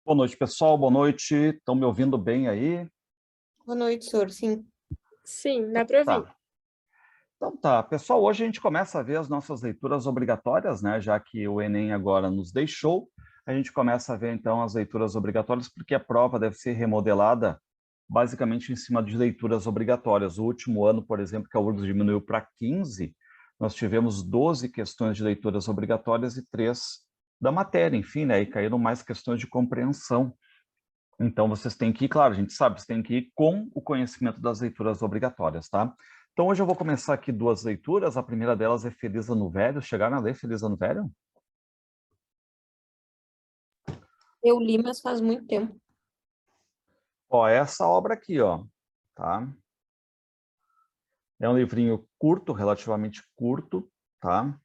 Boa noite, pessoal. Boa noite. Estão me ouvindo bem aí? Boa noite, senhor. Sim. Sim, dá para ouvir. Tá. Então tá. Pessoal, hoje a gente começa a ver as nossas leituras obrigatórias, né? Já que o Enem agora nos deixou, a gente começa a ver então as leituras obrigatórias, porque a prova deve ser remodelada basicamente em cima de leituras obrigatórias. O último ano, por exemplo, que a URGS diminuiu para 15, nós tivemos 12 questões de leituras obrigatórias e 3 da matéria, enfim, né? E caíram mais questões de compreensão. Então, vocês têm que ir, claro, a gente sabe, você tem que ir com o conhecimento das leituras obrigatórias, tá? Então, hoje eu vou começar aqui 2 leituras. A primeira delas é Feliz Ano Velho. Chegaram a ler Feliz Ano Velho? Eu li, mas faz muito tempo. Ó, essa obra aqui, ó, tá? É um livrinho curto, relativamente curto, tá?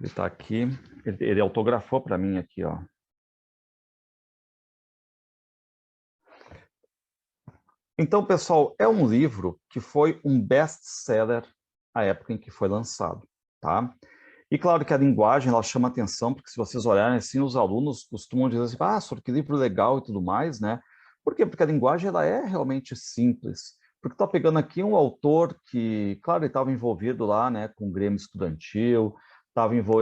Ele tá aqui, ele autografou para mim aqui, ó. Então, pessoal, é um livro que foi um best-seller à época em que foi lançado, tá? E claro que a linguagem, ela chama atenção, porque se vocês olharem assim, os alunos costumam dizer assim, ah, senhor, que livro legal e tudo mais, né? Por quê? Porque a linguagem, ela é realmente simples. Porque está pegando aqui um autor que, claro, ele estava envolvido lá, né, com o Grêmio Estudantil,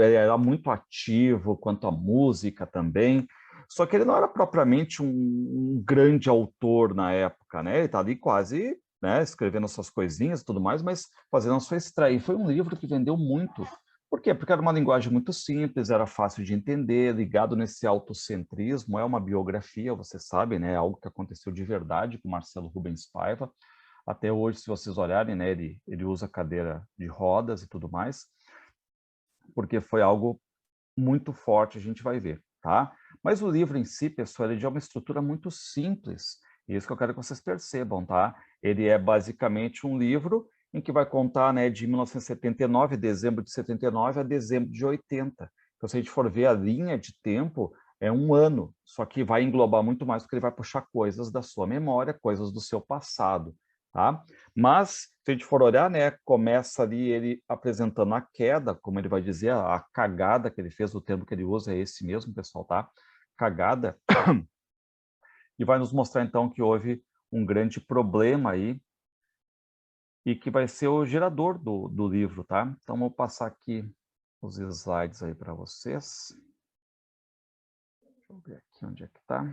ele era muito ativo quanto à música também, só que ele não era propriamente um grande autor na época, né? Ele está ali quase, né, escrevendo suas coisinhas e tudo mais, mas fazendo a sua estreia. E foi um livro que vendeu muito. Por quê? Porque era uma linguagem muito simples, era fácil de entender, ligado nesse autocentrismo, é uma biografia, você sabe, né? Algo que aconteceu de verdade com Marcelo Rubens Paiva. Até hoje, se vocês olharem, né, ele usa cadeira de rodas e tudo mais, porque foi algo muito forte, a gente vai ver, tá? Mas o livro em si, pessoal, ele é de uma estrutura muito simples, e isso que eu quero que vocês percebam, tá? Ele é basicamente um livro em que vai contar, né, de 1979, dezembro de 79 a dezembro de 80. Então, se a gente for ver a linha de tempo, é um ano, só que vai englobar muito mais, porque ele vai puxar coisas da sua memória, coisas do seu passado, tá? Mas, se a gente for olhar, né, começa ali ele apresentando a queda, como ele vai dizer, a cagada que ele fez, o termo que ele usa é esse mesmo, pessoal, tá? Cagada. E vai nos mostrar, então, que houve um grande problema aí e que vai ser o gerador do livro, tá? Então, vou passar aqui os slides aí para vocês. Deixa eu ver aqui onde é que tá.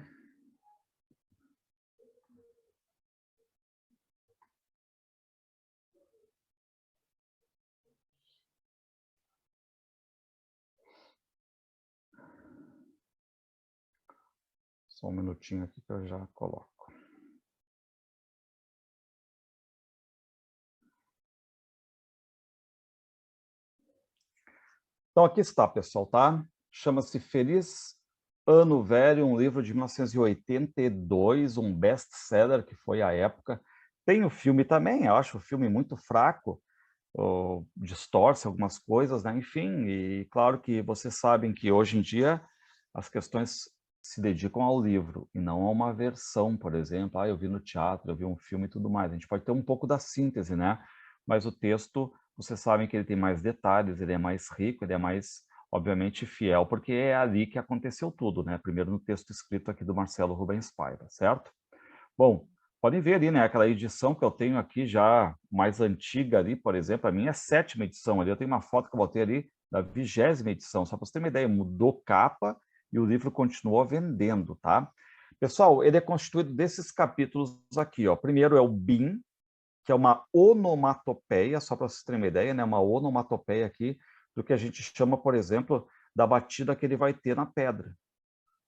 Só um minutinho aqui que eu já coloco. Então, aqui está, pessoal, tá? Chama-se Feliz Ano Velho, um livro de 1982, um best-seller que foi à época. Tem o filme também, eu acho o filme muito fraco, distorce algumas coisas, né? Enfim, e claro que vocês sabem que hoje em dia as questões se dedicam ao livro e não a uma versão, por exemplo. Ah, eu vi no teatro, eu vi um filme e tudo mais. A gente pode ter um pouco da síntese, né? Mas o texto, vocês sabem que ele tem mais detalhes, ele é mais rico, ele é mais, obviamente, fiel, porque é ali que aconteceu tudo, né? Primeiro no texto escrito aqui do Marcelo Rubens Paiva, certo? Bom, podem ver ali, né, aquela edição que eu tenho aqui já mais antiga ali, por exemplo, a minha é a 7ª edição ali, eu tenho uma foto que eu botei ali da 20ª edição, só para você ter uma ideia, mudou capa e o livro continuou vendendo, tá? Pessoal, ele é constituído desses capítulos aqui, ó. Primeiro é o BIM, que é uma onomatopeia, só para vocês terem uma ideia, né, uma onomatopeia aqui do que a gente chama, por exemplo, da batida que ele vai ter na pedra.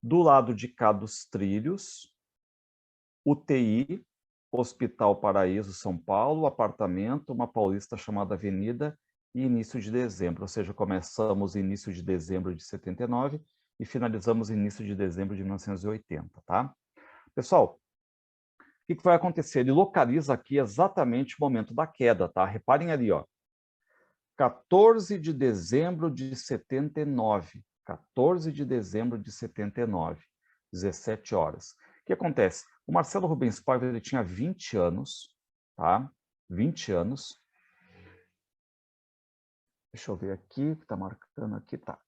Do lado de cá dos trilhos, UTI, Hospital Paraíso, São Paulo, apartamento, uma paulista chamada Avenida, e início de dezembro, ou seja, começamos início de dezembro de 79 e finalizamos início de dezembro de 1980, tá? Pessoal, o que vai acontecer? Ele localiza aqui exatamente o momento da queda, tá? Reparem ali, ó. 14 de dezembro de 79. 14 de dezembro de 79, 17 horas. O que acontece? O Marcelo Rubens Paiva, ele tinha 20 anos, tá? 20 anos. Deixa eu ver aqui, que está marcando aqui, tá.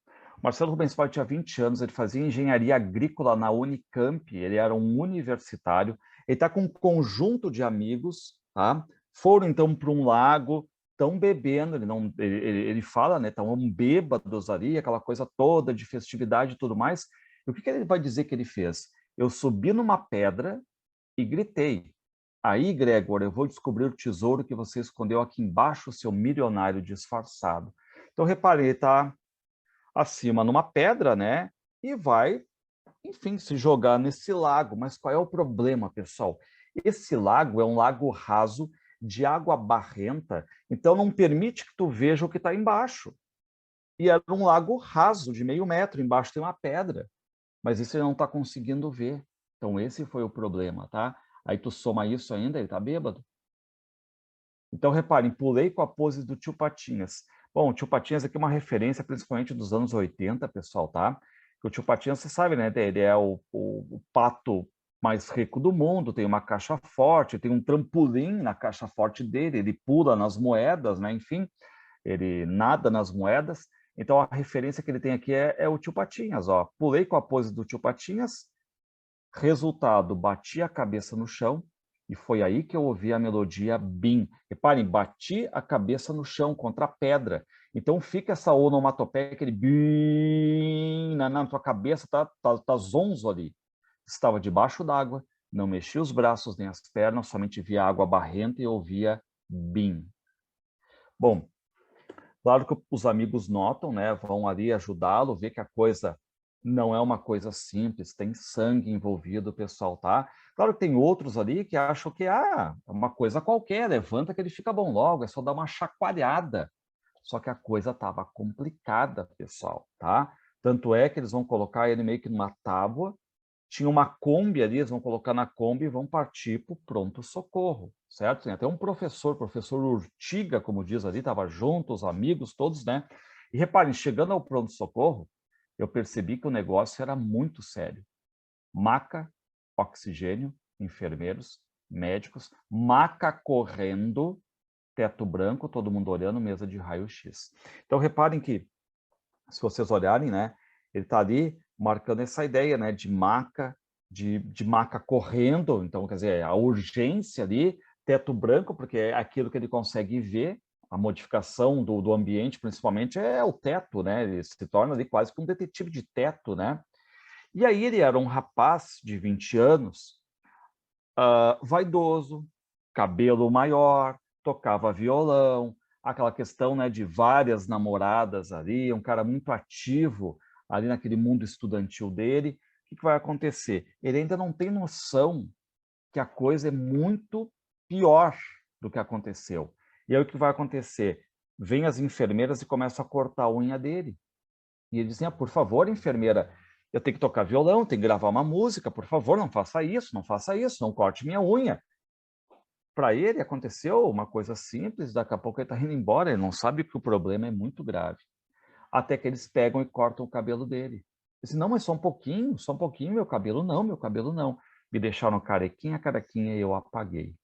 Marcelo Rubens Paiva tinha 20 anos, ele fazia engenharia agrícola na Unicamp, ele era um universitário, ele está com um conjunto de amigos, tá? Foram então para um lago, estão bebendo, ele fala, né? Estão bêbados ali, aquela coisa toda de festividade e tudo mais. E o que ele vai dizer que ele fez? Eu subi numa pedra e gritei. Aí, Gregor, eu vou descobrir o tesouro que você escondeu aqui embaixo, seu milionário disfarçado. Então, reparei, ele está acima numa pedra, né? E vai, enfim, se jogar nesse lago. Mas qual é o problema, pessoal? Esse lago é um lago raso, de água barrenta, então não permite que tu veja o que está embaixo. E era um lago raso, de meio metro, embaixo tem uma pedra. Mas isso ele não está conseguindo ver. Então esse foi o problema, tá? Aí tu soma isso ainda, ele está bêbado. Então, reparem, pulei com a pose do Tio Patinhas. Bom, o Tio Patinhas aqui é uma referência principalmente dos anos 80, pessoal, tá? O Tio Patinhas, você sabe, né? Ele é o pato mais rico do mundo, tem uma caixa forte, tem um trampolim na caixa forte dele, ele pula nas moedas, né? Enfim, ele nada nas moedas. Então, a referência que ele tem aqui é o Tio Patinhas, ó. Pulei com a pose do Tio Patinhas, resultado, bati a cabeça no chão, e foi aí que eu ouvi a melodia Bim. Reparem, bati a cabeça no chão, contra a pedra. Então fica essa onomatopeia, aquele Bim, na tua cabeça, tá zonzo ali. Estava debaixo d'água, não mexia os braços nem as pernas, somente via água barrenta e ouvia Bim. Bom, claro que os amigos notam, né, vão ali ajudá-lo, ver que a coisa não é uma coisa simples, tem sangue envolvido, pessoal, tá? Claro que tem outros ali que acham que é uma coisa qualquer, levanta que ele fica bom logo, é só dar uma chacoalhada. Só que a coisa estava complicada, pessoal, tá? Tanto é que eles vão colocar ele meio que numa tábua, tinha uma Kombi ali, eles vão colocar na Kombi e vão partir para o pronto-socorro, certo? Tem até um professor Urtiga, como diz ali, estava junto, os amigos todos, né? E reparem, chegando ao pronto-socorro, eu percebi que o negócio era muito sério. Maca, oxigênio, enfermeiros, médicos, maca correndo, teto branco, todo mundo olhando, mesa de raio-x. Então, reparem que, se vocês olharem, né, ele está ali marcando essa ideia, né, de maca, de maca correndo, então, quer dizer, a urgência ali, teto branco, porque é aquilo que ele consegue ver, a modificação do ambiente, principalmente, é o teto, né, ele se torna ali quase que um detetive de teto, né. E aí ele era um rapaz de 20 anos, vaidoso, cabelo maior, tocava violão, aquela questão, né, de várias namoradas ali, um cara muito ativo ali naquele mundo estudantil dele. O que vai acontecer? Ele ainda não tem noção que a coisa é muito pior do que aconteceu. E aí o que vai acontecer? Vêm as enfermeiras e começam a cortar a unha dele. E ele dizia, por favor, enfermeira, eu tenho que tocar violão, tenho que gravar uma música, por favor, não faça isso, não corte minha unha. Para ele aconteceu uma coisa simples, daqui a pouco ele está indo embora, ele não sabe que o problema é muito grave. Até que eles pegam e cortam o cabelo dele. Disse, não, mas só um pouquinho, meu cabelo não. Me deixaram carequinha, e eu apaguei.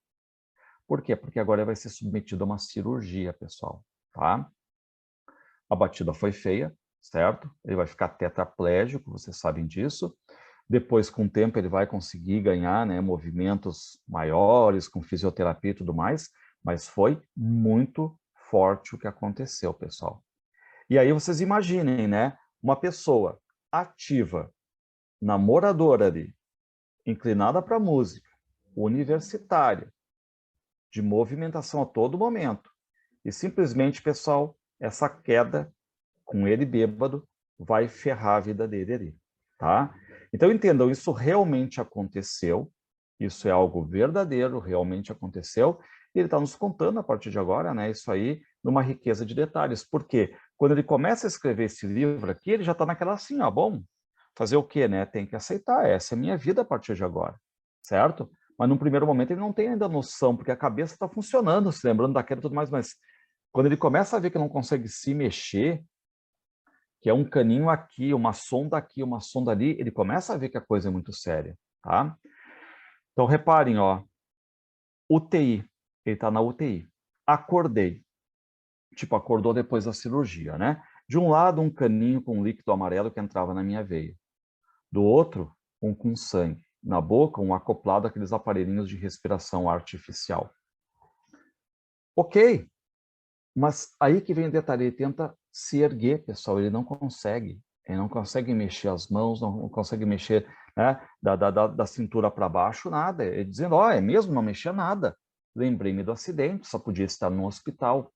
Por quê? Porque agora ele vai ser submetido a uma cirurgia, pessoal, tá? A batida foi feia, certo? Ele vai ficar tetraplégico, vocês sabem disso. Depois, com o tempo, ele vai conseguir ganhar, né, movimentos maiores, com fisioterapia e tudo mais, mas foi muito forte o que aconteceu, pessoal. E aí vocês imaginem, né, uma pessoa ativa, namoradora ali, inclinada para a música, universitária, de movimentação a todo momento, e simplesmente, pessoal, essa queda com ele bêbado vai ferrar a vida dele ali, tá? Então entendam, isso realmente aconteceu, isso é algo verdadeiro, realmente aconteceu, e ele está nos contando a partir de agora, né, isso aí, numa riqueza de detalhes, porque quando ele começa a escrever esse livro aqui, ele já está naquela assim, ó, bom, fazer o quê, né, tem que aceitar, essa é a minha vida a partir de agora, certo? Mas num primeiro momento ele não tem ainda noção, porque a cabeça está funcionando, se lembrando daquela e tudo mais, mas quando ele começa a ver que não consegue se mexer, que é um caninho aqui, uma sonda ali, ele começa a ver que a coisa é muito séria, tá? Então, reparem, ó, UTI, ele está na UTI. Acordei. Tipo, acordou depois da cirurgia, né? De um lado, um caninho com líquido amarelo que entrava na minha veia. Do outro, um com sangue. Na boca, um acoplado àqueles aparelhinhos de respiração artificial. Ok, mas aí que vem o detalhe, ele tenta se erguer, pessoal, ele não consegue. Ele não consegue mexer as mãos, não consegue mexer, né, da cintura para baixo, nada. Ele dizendo, é mesmo, não mexia nada. Lembrei-me do acidente, só podia estar no hospital.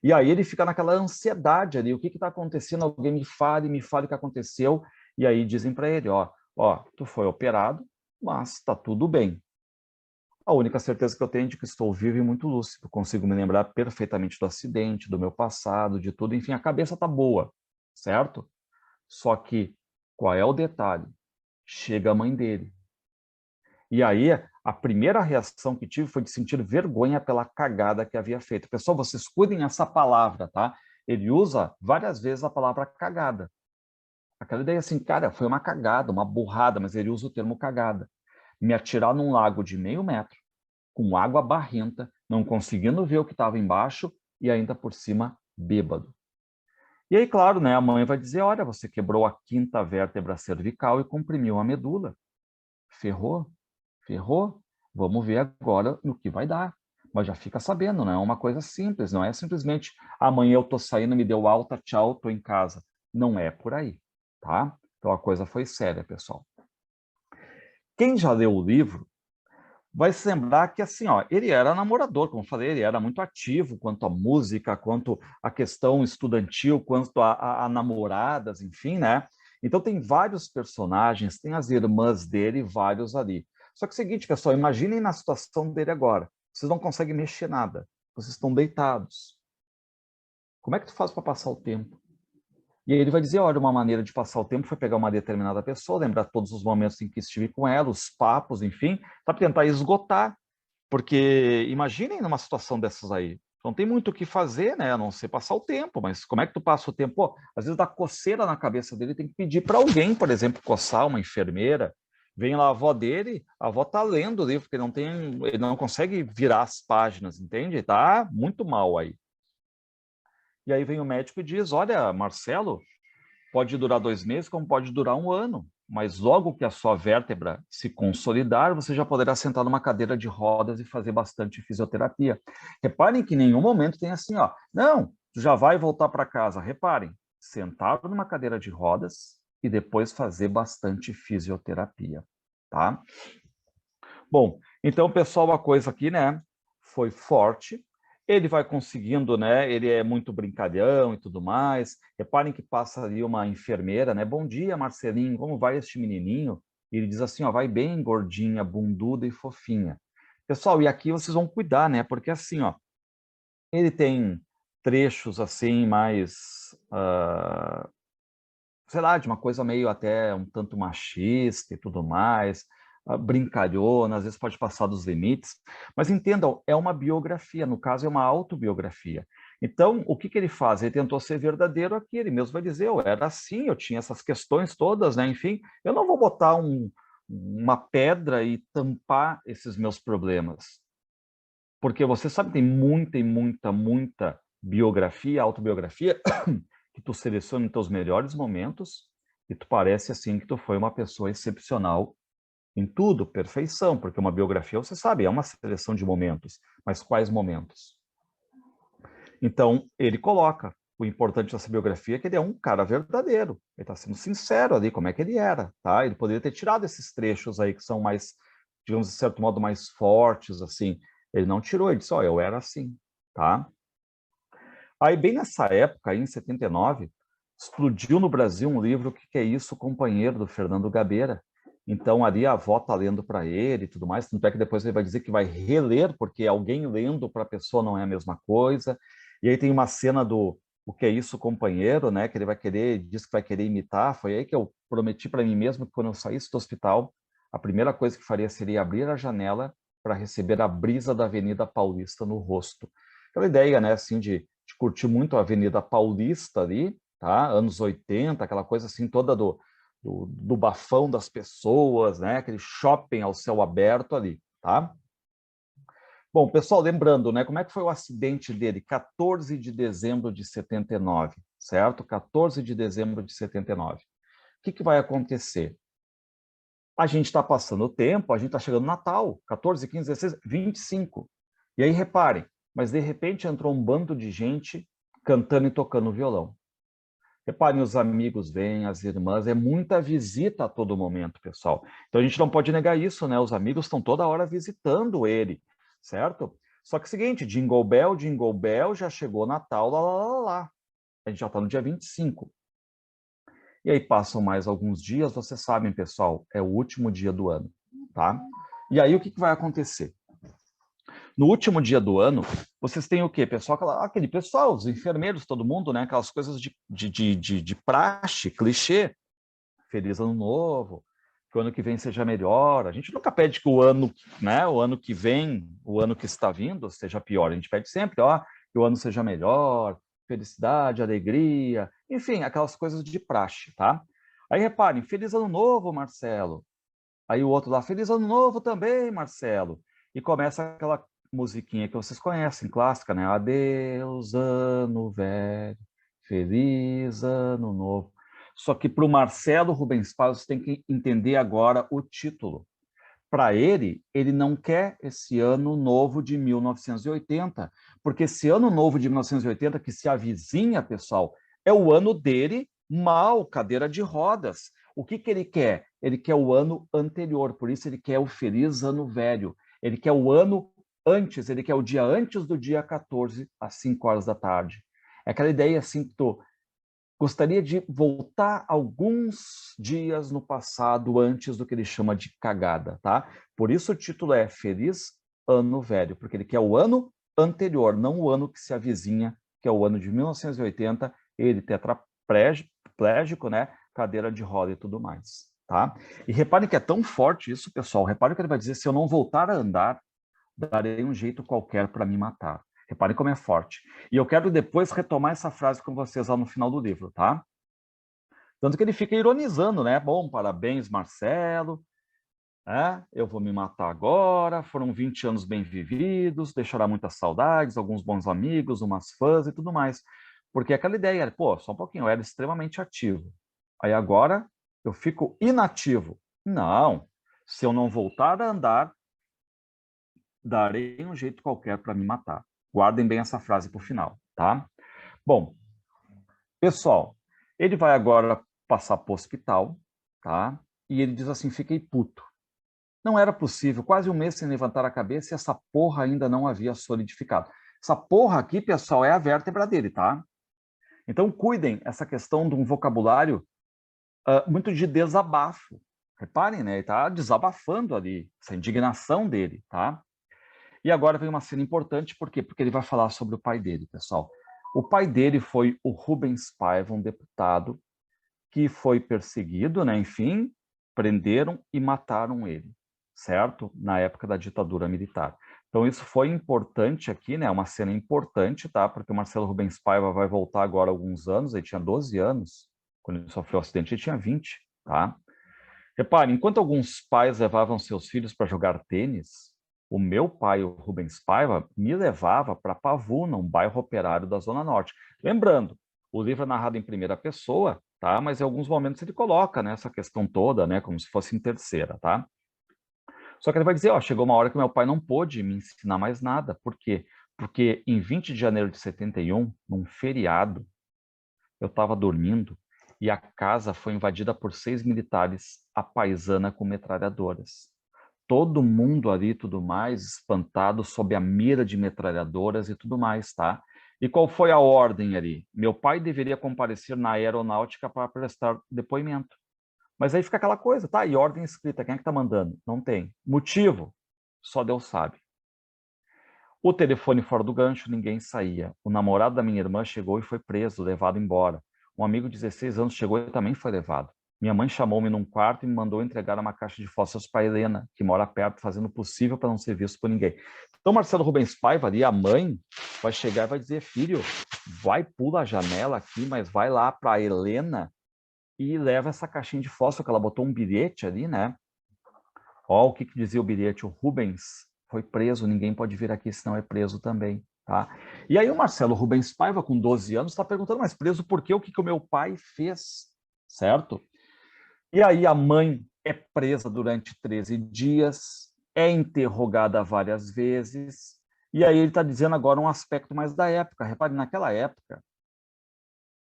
E aí ele fica naquela ansiedade ali, o que está acontecendo? Alguém me fale o que aconteceu. E aí dizem para ele, tu foi operado, mas está tudo bem. A única certeza que eu tenho é de que estou vivo e muito lúcido. Consigo me lembrar perfeitamente do acidente, do meu passado, de tudo. Enfim, a cabeça está boa, certo? Só que, qual é o detalhe? Chega a mãe dele. E aí, a primeira reação que tive foi de sentir vergonha pela cagada que havia feito. Pessoal, vocês cuidem essa palavra, tá? Ele usa várias vezes a palavra cagada. Aquela ideia assim, cara, foi uma cagada, uma burrada, mas ele usa o termo cagada. Me atirar num lago de 0,5 metro, com água barrenta, não conseguindo ver o que estava embaixo e ainda por cima bêbado. E aí, claro, né, a mãe vai dizer, olha, você quebrou a 5ª vértebra cervical e comprimiu a medula. Ferrou, ferrou. Vamos ver agora no que vai dar. Mas já fica sabendo, não é uma coisa simples, não é simplesmente amanhã eu estou saindo, me deu alta, tchau, estou em casa. Não é por aí, tá? Então a coisa foi séria, pessoal. Quem já leu o livro vai se lembrar que, assim, ele era namorador, como eu falei, ele era muito ativo quanto à música, quanto à questão estudantil, quanto a namoradas, enfim, né? Então tem vários personagens, tem as irmãs dele, vários ali. Só que é o seguinte, pessoal, imaginem na situação dele agora. Vocês não conseguem mexer nada, vocês estão deitados. Como é que tu faz para passar o tempo? E aí ele vai dizer, olha, uma maneira de passar o tempo foi pegar uma determinada pessoa, lembrar todos os momentos em que estive com ela, os papos, enfim, para tentar esgotar. Porque imaginem numa situação dessas aí, não tem muito o que fazer, né, a não ser passar o tempo, mas como é que tu passa o tempo? Pô, às vezes dá coceira na cabeça dele, tem que pedir para alguém, por exemplo, coçar, uma enfermeira. Vem lá a avó dele, a avó tá lendo o livro, porque ele não consegue virar as páginas, entende? Tá muito mal aí. E aí vem o médico e diz, olha, Marcelo, pode durar 2 meses, como pode durar 1 ano. Mas logo que a sua vértebra se consolidar, você já poderá sentar numa cadeira de rodas e fazer bastante fisioterapia. Reparem que em nenhum momento tem assim, não, tu já vai voltar para casa. Reparem, sentar numa cadeira de rodas e depois fazer bastante fisioterapia, tá? Bom, então, pessoal, a coisa aqui, né, foi forte. Ele vai conseguindo, né, ele é muito brincalhão e tudo mais. Reparem que passa ali uma enfermeira, né, bom dia, Marcelinho, como vai este menininho? E ele diz assim, vai bem gordinha, bunduda e fofinha. Pessoal, e aqui vocês vão cuidar, né, porque assim, ele tem trechos assim mais, sei lá, de uma coisa meio até um tanto machista e tudo mais, brincalhona, às vezes pode passar dos limites, mas entendam, é uma biografia, no caso é uma autobiografia. Então, o que ele faz? Ele tentou ser verdadeiro aqui, ele mesmo vai dizer, eu era assim, eu tinha essas questões todas, né? Enfim, eu não vou botar uma pedra e tampar esses meus problemas, porque você sabe, tem muita biografia, autobiografia, que tu seleciona os teus melhores momentos e tu parece assim que tu foi uma pessoa excepcional em tudo, perfeição, porque uma biografia, você sabe, é uma seleção de momentos, mas quais momentos? Então, ele coloca, o importante dessa biografia é que ele é um cara verdadeiro, ele está sendo sincero ali, como é que ele era, tá? Ele poderia ter tirado esses trechos aí que são mais, digamos, de certo modo, mais fortes, assim, ele não tirou, ele disse, eu era assim, tá? Aí, bem nessa época, aí, em 79, explodiu no Brasil um livro, O que é isso, companheiro, do Fernando Gabeira. Então, ali a avó está lendo para ele e tudo mais, tanto é que depois ele vai dizer que vai reler, porque alguém lendo para a pessoa não é a mesma coisa. E aí tem uma cena do O que é isso, companheiro, né, que ele vai querer, diz que vai querer imitar. Foi aí que eu prometi para mim mesmo que quando eu saísse do hospital, a primeira coisa que faria seria abrir a janela para receber a brisa da Avenida Paulista no rosto. Aquela ideia, né, assim, de curtir muito a Avenida Paulista ali, tá? Anos 80, aquela coisa assim toda do bafão das pessoas, né? Aquele shopping ao céu aberto ali, tá? Bom, pessoal, lembrando, né? Como é que foi o acidente dele? 14 de dezembro de 79. certo? 14 de dezembro de 79. O que vai acontecer? A gente está passando o tempo, a gente está chegando no Natal, 14, 15, 16, 25. E aí, reparem, mas de repente entrou um bando de gente cantando e tocando violão. Reparem, os amigos vêm, as irmãs, é muita visita a todo momento, pessoal. Então a gente não pode negar isso, né? Os amigos estão toda hora visitando ele, certo? Só que é o seguinte, Jingle Bell, já chegou Natal, lá, lá, lá, lá. A gente já está no dia 25. E aí passam mais alguns dias, vocês sabem, pessoal, é o último dia do ano, tá? E aí o que vai acontecer? No último dia do ano, vocês têm o quê, pessoal? Aquele pessoal, os enfermeiros, todo mundo, né? Aquelas coisas de praxe, clichê. Feliz ano novo, que o ano que vem seja melhor. A gente nunca pede que o ano, né? O ano que vem, o ano que está vindo, seja pior. A gente pede sempre, ó, que o ano seja melhor, felicidade, alegria, enfim, aquelas coisas de praxe, tá? Aí reparem, feliz ano novo, Marcelo. Aí o outro lá, feliz ano novo também, Marcelo. E começa aquela musiquinha que vocês conhecem, clássica, né? Adeus, ano velho, feliz ano novo. Só que para o Marcelo Rubens Paiva, você tem que entender agora o título. Para ele não quer esse ano novo de 1980, porque esse ano novo de 1980 que se avizinha, pessoal, é o ano dele mal, cadeira de rodas. O que ele quer? Ele quer o ano anterior, por isso ele quer o feliz ano velho. Ele quer o ano antes, ele quer o dia antes do dia 14, às 5 horas da tarde. É aquela ideia assim que tu gostaria de voltar alguns dias no passado antes do que ele chama de cagada, tá? Por isso o título é Feliz Ano Velho, porque ele quer o ano anterior, não o ano que se avizinha, que é o ano de 1980, ele tetraplégico, né? Cadeira de roda e tudo mais, tá? E reparem que é tão forte isso, pessoal. Reparem que ele vai dizer, se eu não voltar a andar, darei um jeito qualquer para me matar. Reparem como é forte. E eu quero depois retomar essa frase com vocês lá no final do livro, tá? Tanto que ele fica ironizando, né? Bom, parabéns, Marcelo. Eu vou me matar agora. Foram 20 anos bem vividos, deixará muitas saudades, alguns bons amigos, umas fãs e tudo mais. Porque aquela ideia era, pô, só um pouquinho, eu era extremamente ativo. Aí agora eu fico inativo. Não. Se eu não voltar a andar, darei um jeito qualquer para me matar. Guardem bem essa frase para o final, tá? Bom, pessoal, ele vai agora passar para o hospital, tá? E ele diz assim, fiquei puto. Não era possível, quase um mês sem levantar a cabeça e essa porra ainda não havia solidificado. Essa porra aqui, pessoal, é a vértebra dele, tá? Então, cuidem essa questão de um vocabulário muito de desabafo. Reparem, né? Ele está desabafando ali, essa indignação dele, tá? E agora vem uma cena importante, por quê? Porque ele vai falar sobre o pai dele, pessoal. O pai dele foi o Rubens Paiva, um deputado que foi perseguido, né? Enfim, prenderam e mataram ele, certo? Na época da ditadura militar. Então isso foi importante aqui, né? Uma cena importante, tá? Porque o Marcelo Rubens Paiva vai voltar agora há alguns anos, ele tinha 12 anos, quando ele sofreu o acidente, ele tinha 20, tá? Repare, enquanto alguns pais levavam seus filhos para jogar tênis, o meu pai, o Rubens Paiva, me levava para Pavuna, um bairro operário da Zona Norte. Lembrando, o livro é narrado em primeira pessoa, tá? Mas em alguns momentos ele coloca, né, essa questão toda, né, como se fosse em terceira, tá? Só que ele vai dizer, ó, chegou uma hora que meu pai não pôde me ensinar mais nada. Por quê? Porque em 20 de janeiro de 71, num feriado, eu estava dormindo e a casa foi invadida por 6 militares à paisana com metralhadoras. Todo mundo ali e tudo mais, espantado sob a mira de metralhadoras e tudo mais, tá? E qual foi a ordem ali? Meu pai deveria comparecer na aeronáutica para prestar depoimento. Mas aí fica aquela coisa, tá? E ordem escrita, quem é que tá mandando? Não tem. Motivo? Só Deus sabe. O telefone fora do gancho, ninguém saía. O namorado da minha irmã chegou e foi preso, levado embora. Um amigo de 16 anos chegou e também foi levado. Minha mãe chamou-me num quarto e me mandou entregar uma caixa de fósforos para Helena, que mora perto, fazendo o possível para não ser visto por ninguém. Então, Marcelo Rubens Paiva ali, a mãe, vai chegar e vai dizer, filho, vai, pula a janela aqui, mas vai lá para a Helena e leva essa caixinha de fósforo, que ela botou um bilhete ali, né? Ó, o que dizia o bilhete? O Rubens foi preso, ninguém pode vir aqui, senão é preso também, tá? E aí o Marcelo Rubens Paiva, com 12 anos, está perguntando, mas preso por quê? O que o meu pai fez, certo? E aí a mãe é presa durante 13 dias, é interrogada várias vezes, e aí ele está dizendo agora um aspecto mais da época. Repare, naquela época,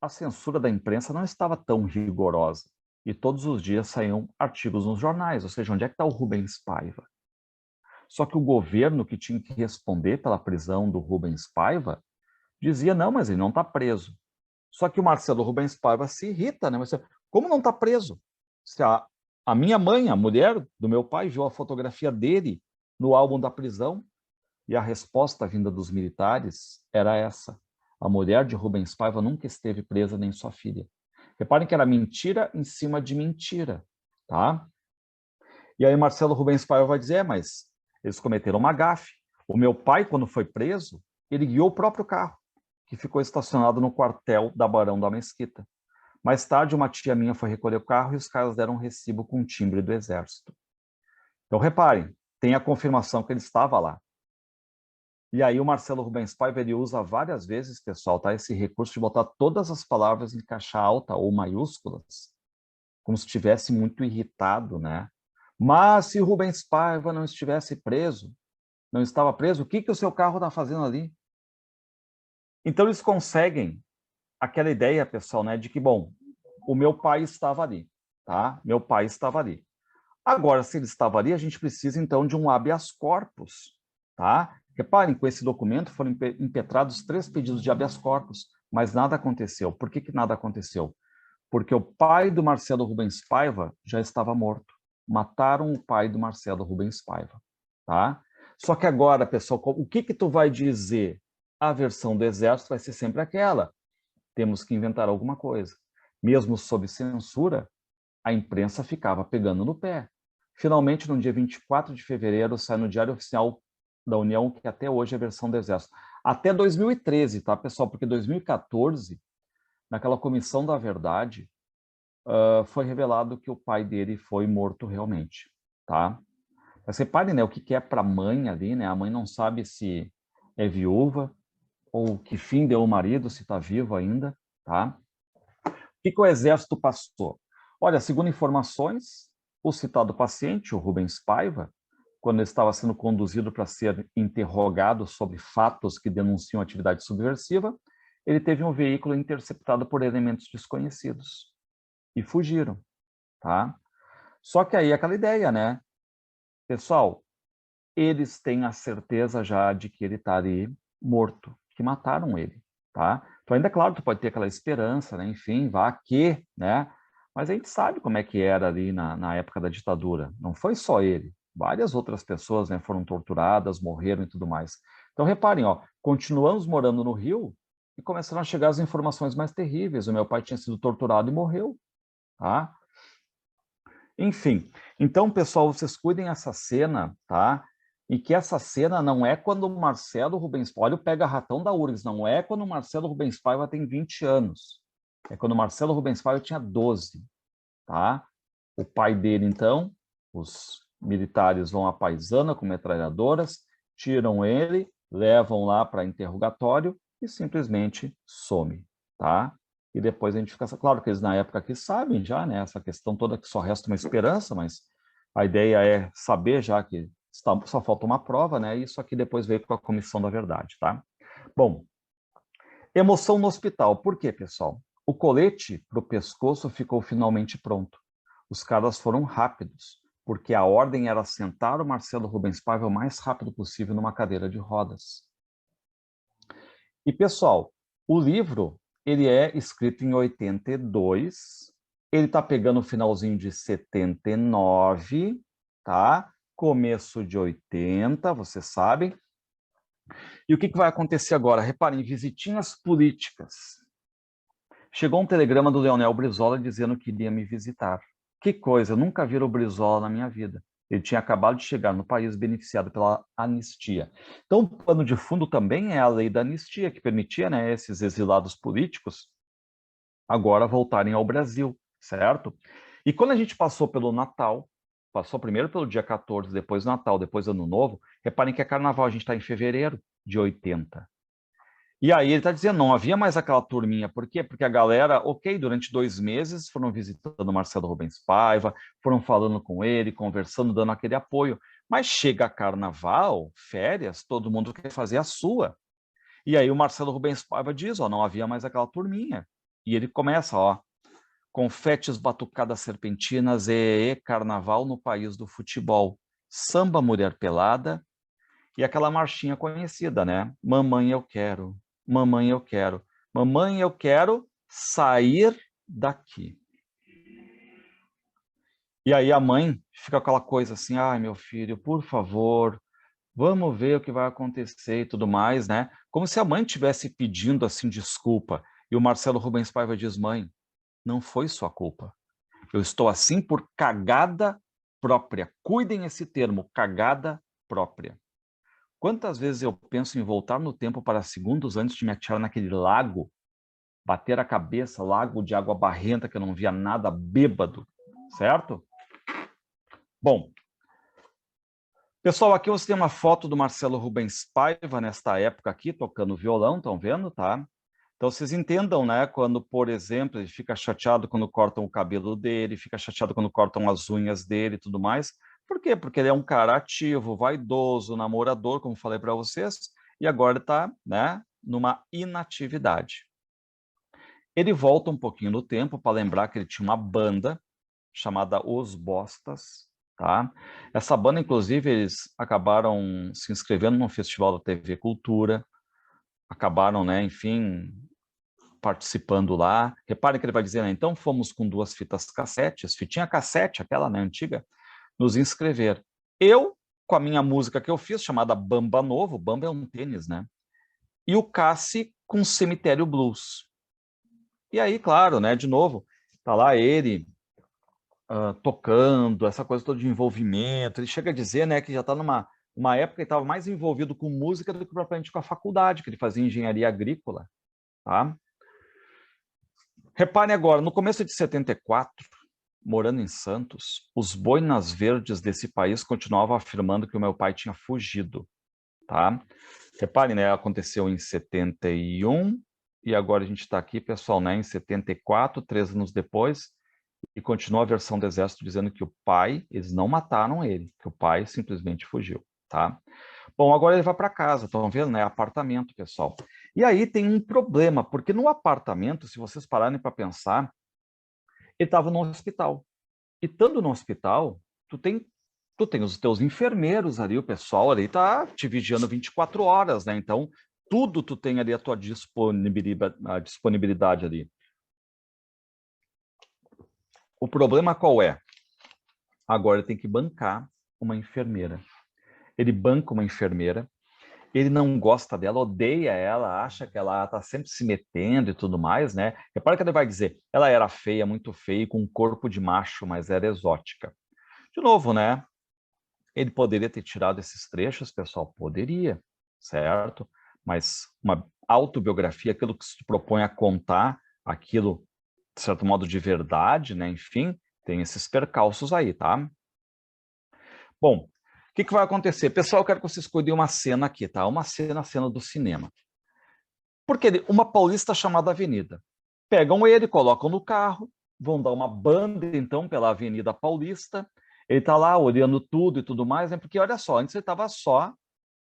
a censura da imprensa não estava tão rigorosa, e todos os dias saíam artigos nos jornais, ou seja, onde é que está o Rubens Paiva? Só que o governo que tinha que responder pela prisão do Rubens Paiva dizia, não, mas ele não está preso. Só que o Marcelo Rubens Paiva se irrita, né? Mas, como não está preso? Se a minha mãe, a mulher do meu pai, viu a fotografia dele no álbum da prisão, e a resposta vinda dos militares era essa. A mulher de Rubens Paiva nunca esteve presa, nem sua filha. Reparem que era mentira em cima de mentira, tá? E aí Marcelo Rubens Paiva vai dizer, mas eles cometeram uma gafe. O meu pai, quando foi preso, ele guiou o próprio carro, que ficou estacionado no quartel da Barão da Mesquita. Mais tarde, uma tia minha foi recolher o carro e os caras deram um recibo com timbre do Exército. Então, reparem, tem a confirmação que ele estava lá. E aí o Marcelo Rubens Paiva, ele usa várias vezes, pessoal, tá, esse recurso de botar todas as palavras em caixa alta ou maiúsculas, como se estivesse muito irritado, né? Mas se Rubens Paiva não estivesse preso, não estava preso, o que o seu carro está fazendo ali? Então eles conseguem aquela ideia, pessoal, né, de que, bom, o meu pai estava ali, tá? Meu pai estava ali. Agora, se ele estava ali, a gente precisa, então, de um habeas corpus, tá? Reparem, com esse documento foram impetrados 3 pedidos de habeas corpus, mas nada aconteceu. Por que nada aconteceu? Porque o pai do Marcelo Rubens Paiva já estava morto. Mataram o pai do Marcelo Rubens Paiva, tá? Só que agora, pessoal, o que tu vai dizer? A versão do Exército vai ser sempre aquela. Temos que inventar alguma coisa. Mesmo sob censura, a imprensa ficava pegando no pé. Finalmente, no dia 24 de fevereiro, sai no Diário Oficial da União, que até hoje é a versão do Exército. Até 2013, tá, pessoal? Porque 2014, naquela Comissão da Verdade, foi revelado que o pai dele foi morto realmente, tá? Mas reparem, né, o que é para a mãe ali, né? A mãe não sabe se é viúva ou que fim deu o marido, se está vivo ainda, tá? O que o Exército passou? Olha, segundo informações, o citado paciente, o Rubens Paiva, quando ele estava sendo conduzido para ser interrogado sobre fatos que denunciam atividade subversiva, ele teve um veículo interceptado por elementos desconhecidos e fugiram, tá? Só que aí aquela ideia, né? Pessoal, eles têm a certeza já de que ele está ali morto, que mataram ele, tá? Então ainda, claro, tu pode ter aquela esperança, né? Enfim, vá que, né? Mas a gente sabe como é que era ali na época da ditadura. Não foi só ele. Várias outras pessoas, né, foram torturadas, morreram e tudo mais. Então reparem, ó, continuamos morando no Rio e começaram a chegar as informações mais terríveis. O meu pai tinha sido torturado e morreu, tá? Enfim, então, pessoal, vocês cuidem essa cena, tá? E que essa cena não é quando o Marcelo Rubens Paiva, olha o pega-ratão da URGS, não é quando o Marcelo Rubens Paiva tem 20 anos. É quando o Marcelo Rubens Paiva tinha 12, tá? O pai dele, então, os militares vão à paisana com metralhadoras, tiram ele, levam lá para interrogatório e simplesmente some, tá? E depois a gente fica... Claro que eles na época aqui sabem já, né? Essa questão toda que só resta uma esperança, mas a ideia é saber já que só falta uma prova, né? E isso aqui depois veio com a Comissão da Verdade, tá? Bom, emoção no hospital. Por quê, pessoal? O colete para o pescoço ficou finalmente pronto. Os caras foram rápidos, porque a ordem era sentar o Marcelo Rubens Paiva o mais rápido possível numa cadeira de rodas. E, pessoal, o livro ele é escrito em 82, ele está pegando o finalzinho de 79, tá? Começo de 80, vocês sabem. E o que vai acontecer agora? Reparem, visitinhas políticas. Chegou um telegrama do Leonel Brizola dizendo que iria me visitar. Que coisa, eu nunca vi o Brizola na minha vida. Ele tinha acabado de chegar no país beneficiado pela anistia. Então, o pano de fundo também é a lei da anistia, que permitia, né, esses exilados políticos agora voltarem ao Brasil, certo? E quando a gente passou pelo Natal, passou primeiro pelo dia 14, depois Natal, depois Ano Novo, reparem que é Carnaval, a gente está em fevereiro de 80. E aí ele está dizendo, não havia mais aquela turminha. Por quê? Porque a galera, ok, durante 2 meses foram visitando o Marcelo Rubens Paiva, foram falando com ele, conversando, dando aquele apoio. Mas chega carnaval, férias, todo mundo quer fazer a sua. E aí o Marcelo Rubens Paiva diz, ó, não havia mais aquela turminha. E ele começa, ó, confetes, batucadas serpentinas, carnaval no país do futebol, samba, mulher pelada e aquela marchinha conhecida, né? Mamãe, eu quero, mamãe, eu quero, mamãe, eu quero sair daqui. E aí a mãe fica aquela coisa assim, ai, meu filho, por favor, vamos ver o que vai acontecer e tudo mais, né? Como se a mãe estivesse pedindo assim desculpa. E o Marcelo Rubens Paiva diz, mãe, não foi sua culpa. Eu estou assim por cagada própria. Cuidem esse termo, cagada própria. Quantas vezes eu penso em voltar no tempo para segundos antes de me atirar naquele lago, bater a cabeça, lago de água barrenta que eu não via nada, bêbado, certo? Bom, pessoal, aqui você tem uma foto do Marcelo Rubens Paiva nesta época aqui, tocando violão, estão vendo, tá? Então, vocês entendam, né? Quando, por exemplo, ele fica chateado quando cortam o cabelo dele, fica chateado quando cortam as unhas dele e tudo mais. Por quê? Porque ele é um cara ativo, vaidoso, namorador, como falei para vocês, e agora está, né, numa inatividade. Ele volta um pouquinho no tempo para lembrar que ele tinha uma banda chamada Os Bostas, tá? Essa banda, inclusive, eles acabaram se inscrevendo no Festival da TV Cultura, acabaram, né, enfim, participando lá. Reparem que ele vai dizer, né, então fomos com 2 fitas cassetes, fitinha cassete, aquela, né, antiga, nos inscrever. Eu, com a minha música que eu fiz, chamada Bamba Novo, Bamba é um tênis, né? E o Cassi com Cemitério Blues. E aí, claro, né, de novo, tá lá ele tocando, essa coisa toda de envolvimento. Ele chega a dizer, né, que já está numa uma época que ele estava mais envolvido com música do que propriamente com a faculdade, que ele fazia engenharia agrícola, tá? Reparem agora, no começo de 74, morando em Santos, os boinas verdes desse país continuavam afirmando que o meu pai tinha fugido, tá? Reparem, né, aconteceu em 71 e agora a gente está aqui, pessoal, né, em 74, 3 anos depois, e continua a versão do exército dizendo que o pai, eles não mataram ele, que o pai simplesmente fugiu, tá? Bom, agora ele vai para casa, estão vendo, né? Apartamento, pessoal. E aí tem um problema, porque no apartamento, se vocês pararem para pensar, ele estava no hospital. E estando no hospital, tu tem os teus enfermeiros ali, o pessoal ali tá te vigiando 24 horas, né? Então, tudo tu tem ali a tua disponibilidade ali. O problema qual é? Agora ele tem que bancar uma enfermeira. Ele banca uma enfermeira, ele não gosta dela, odeia ela, acha que ela está sempre se metendo e tudo mais, né? Repara que ele vai dizer, ela era feia, muito feia, com um corpo de macho, mas era exótica. De novo, né? Ele poderia ter tirado esses trechos, pessoal? Poderia, certo? Mas uma autobiografia, aquilo que se propõe a contar, aquilo, de certo modo, de verdade, né? Enfim, tem esses percalços aí, tá? Bom, o que vai acontecer? Pessoal, eu quero que vocês cuidem uma cena aqui, tá? Uma cena, a cena do cinema. Porque uma paulista chamada Avenida. Pegam ele, colocam no carro, vão dar uma banda, então, pela Avenida Paulista. Ele está lá olhando tudo e tudo mais, né? Porque, olha só, antes ele estava só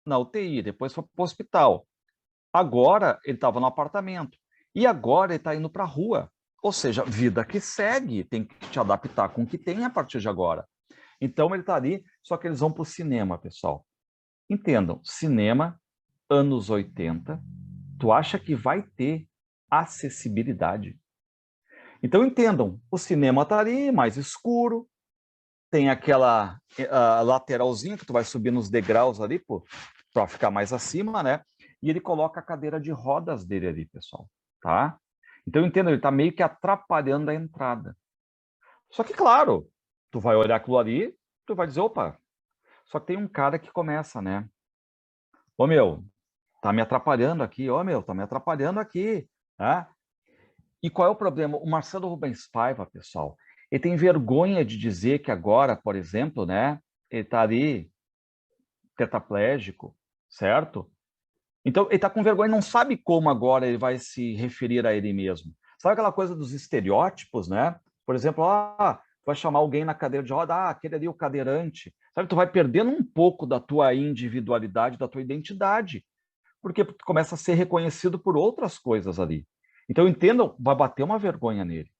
na UTI, depois foi para o hospital. Agora ele estava no apartamento. E agora ele está indo para a rua. Ou seja, vida que segue, tem que te adaptar com o que tem a partir de agora. Então ele está ali, só que eles vão para o cinema, pessoal. Entendam, cinema, anos 80, tu acha que vai ter acessibilidade? Então entendam, o cinema está ali, mais escuro, tem aquela lateralzinha que tu vai subir nos degraus ali para ficar mais acima, né? E ele coloca a cadeira de rodas dele ali, pessoal, tá? Então entenda, ele está meio que atrapalhando a entrada. Só que, claro, tu vai olhar aquilo ali, tu vai dizer, opa, só que tem um cara que começa, né? Ô, meu, tá me atrapalhando aqui, ô, meu, tá me atrapalhando aqui, tá? E qual é o problema? O Marcelo Rubens Paiva, pessoal, ele tem vergonha de dizer que agora, por exemplo, né, ele tá ali tetraplégico, certo? Então, ele está com vergonha, não sabe como agora ele vai se referir a ele mesmo. Sabe aquela coisa dos estereótipos, né? Por exemplo, vai chamar alguém na cadeira de roda, aquele ali é o cadeirante. Sabe, tu vai perdendo um pouco da tua individualidade, da tua identidade, porque tu começa a ser reconhecido por outras coisas ali. Então, entenda, vai bater uma vergonha nele.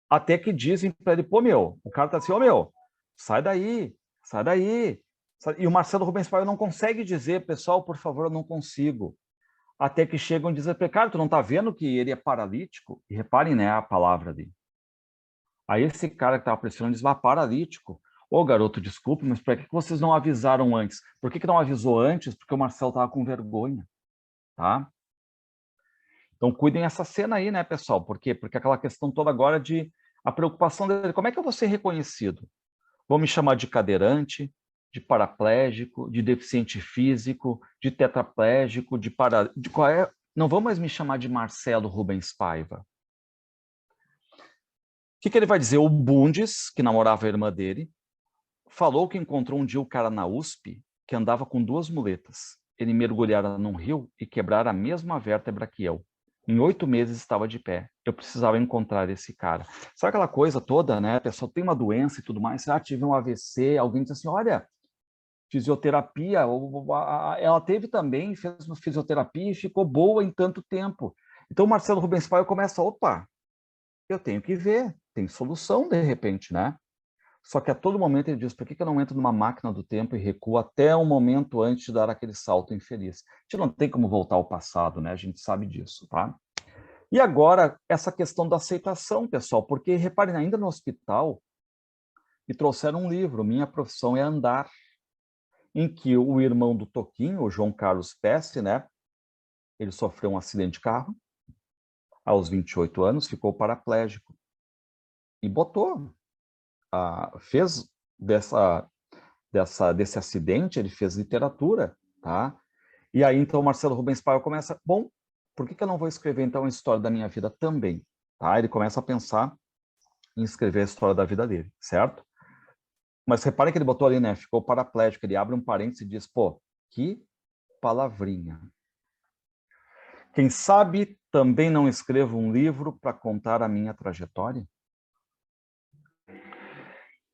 Até que dizem para ele, pô, meu, o cara tá assim, ô, meu, sai daí, sai daí. E o Marcelo Rubens Paiva não consegue dizer, pessoal, por favor, eu não consigo. Até que chegam e dizem, cara, tu não tá vendo que ele é paralítico? E reparem, né, a palavra ali. Aí esse cara que estava pressionando diz, paralítico. Ô, garoto, desculpe, mas por que vocês não avisaram antes? Por que não avisou antes? Porque o Marcelo estava com vergonha, tá? Então, cuidem essa cena aí, né, pessoal? Por quê? Porque aquela questão toda agora de a preocupação dele, como é que eu vou ser reconhecido? Vão me chamar de cadeirante, de paraplégico, de deficiente físico, de tetraplégico, de qual é? Não vão mais me chamar de Marcelo Rubens Paiva. O que ele vai dizer? O Bundes, que namorava a irmã dele, falou que encontrou um dia o cara na USP que andava com 2 muletas. Ele mergulhara num rio e quebrara a mesma vértebra que eu. Em 8 meses estava de pé. Eu precisava encontrar esse cara. Sabe aquela coisa toda, né? A pessoa tem uma doença e tudo mais. Tive um AVC. Alguém diz assim, olha, fisioterapia. Ela teve também, fez uma fisioterapia e ficou boa em tanto tempo. Então o Marcelo Rubens Paiva começa, opa, eu tenho que ver. Tem solução de repente, né? Só que a todo momento ele diz, por que eu não entro numa máquina do tempo e recuo até um momento antes de dar aquele salto infeliz? A gente não tem como voltar ao passado, né? A gente sabe disso, tá? E agora, essa questão da aceitação, pessoal, porque, reparem, ainda no hospital, me trouxeram um livro, Minha Profissão é Andar, em que o irmão do Toquinho, o João Carlos Pesce, né? Ele sofreu um acidente de carro, aos 28 anos, ficou paraplégico. E fez desse acidente, ele fez literatura, tá? E aí, então, o Marcelo Rubens Paiva começa, bom, por que eu não vou escrever, então, a história da minha vida também? Tá? Ele começa a pensar em escrever a história da vida dele, certo? Mas repare que ele botou ali, né, ficou paraplégico, ele abre um parênteses e diz, pô, que palavrinha. Quem sabe também não escrevo um livro para contar a minha trajetória?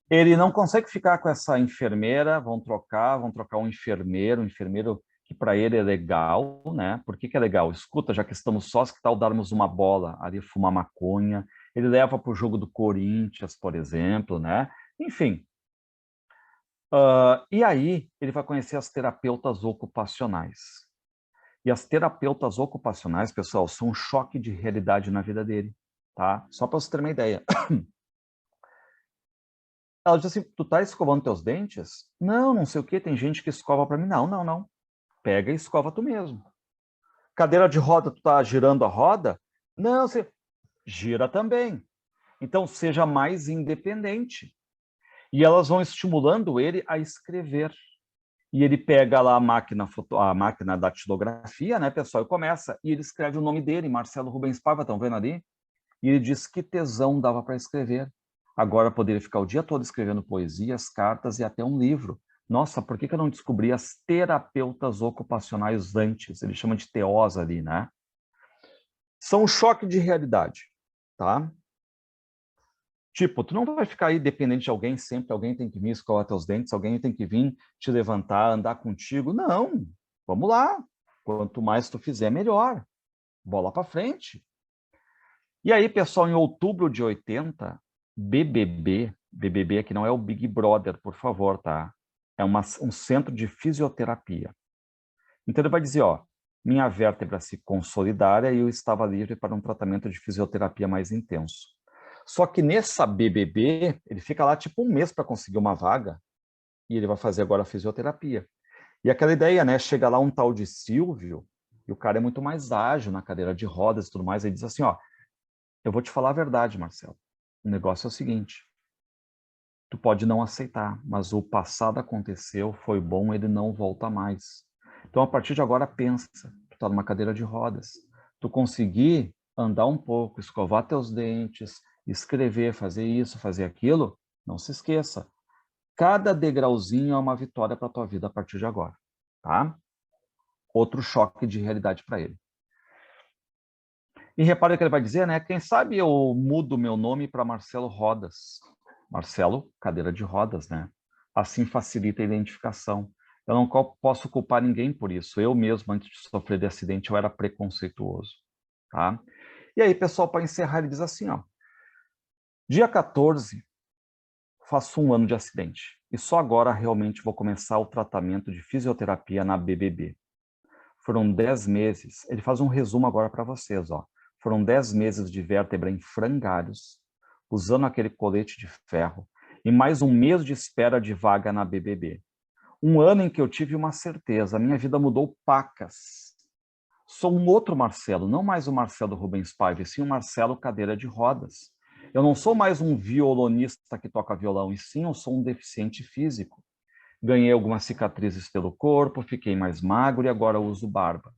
Ele não consegue ficar com essa enfermeira, vão trocar um enfermeiro que para ele é legal, né? Por que é legal? Escuta, já que estamos sós, que tal darmos uma bola ali, fumar maconha? Ele leva para o jogo do Corinthians, por exemplo, né? Enfim. E aí ele vai conhecer as terapeutas ocupacionais. E as terapeutas ocupacionais, pessoal, são um choque de realidade na vida dele, tá? Só para você ter uma ideia. Ela diz assim, tu tá escovando teus dentes? Não, não sei o que, tem gente que escova para mim. Não, não, não. Pega e escova tu mesmo. Cadeira de roda, tu tá girando a roda? Não, você gira também. Então, seja mais independente. E elas vão estimulando ele a escrever. E ele pega lá a máquina da datilografia, né, pessoal, e começa. E ele escreve o nome dele, Marcelo Rubens Paiva, estão vendo ali? E ele diz que tesão dava para escrever. Agora poderia ficar o dia todo escrevendo poesias, cartas e até um livro. Nossa, por que eu não descobri as terapeutas ocupacionais antes? Ele chama de teosa ali, né? São um choque de realidade, tá? Tipo, tu não vai ficar aí dependente de alguém sempre, alguém tem que vir escovar teus dentes, alguém tem que vir te levantar, andar contigo. Não, vamos lá. Quanto mais tu fizer, melhor. Bola para frente. E aí, pessoal, em outubro de 80, BBB aqui não é o Big Brother, por favor, tá? É um centro de fisioterapia. Então ele vai dizer, ó, minha vértebra se consolidara e eu estava livre para um tratamento de fisioterapia mais intenso. Só que nessa BBB, ele fica lá tipo um mês para conseguir uma vaga e ele vai fazer agora a fisioterapia. E aquela ideia, né? Chega lá um tal de Silvio e o cara é muito mais ágil na cadeira de rodas e tudo mais. Ele diz assim, ó, eu vou te falar a verdade, Marcelo. O negócio é o seguinte, tu pode não aceitar, mas o passado aconteceu, foi bom, ele não volta mais. Então, a partir de agora, pensa, tu está numa cadeira de rodas. Tu conseguir andar um pouco, escovar teus dentes, escrever, fazer isso, fazer aquilo, não se esqueça. Cada degrauzinho é uma vitória para a tua vida a partir de agora, tá? outro choque de realidade para ele. E repare o que ele vai dizer, né? Quem sabe eu mudo meu nome para Marcelo Rodas. Marcelo, cadeira de rodas, né? Assim facilita a identificação. Eu não posso culpar ninguém por isso. Eu mesmo, antes de sofrer de acidente, eu era preconceituoso, tá? E aí, pessoal, para encerrar, ele diz assim, ó. Dia 14, faço 1 ano de acidente. E só agora realmente vou começar o tratamento de fisioterapia na BBB. Foram 10 meses. Ele faz um resumo agora para vocês, ó. Foram 10 meses de vértebra em frangalhos, usando aquele colete de ferro, e mais 1 mês de espera de vaga na BBB. 1 ano em que eu tive uma certeza, a minha vida mudou pacas. Sou um outro Marcelo, não mais o Marcelo Rubens Paiva, e sim o Marcelo cadeira de rodas. Eu não sou mais um violonista que toca violão, e sim eu sou um deficiente físico. Ganhei algumas cicatrizes pelo corpo, fiquei mais magro e agora uso barba.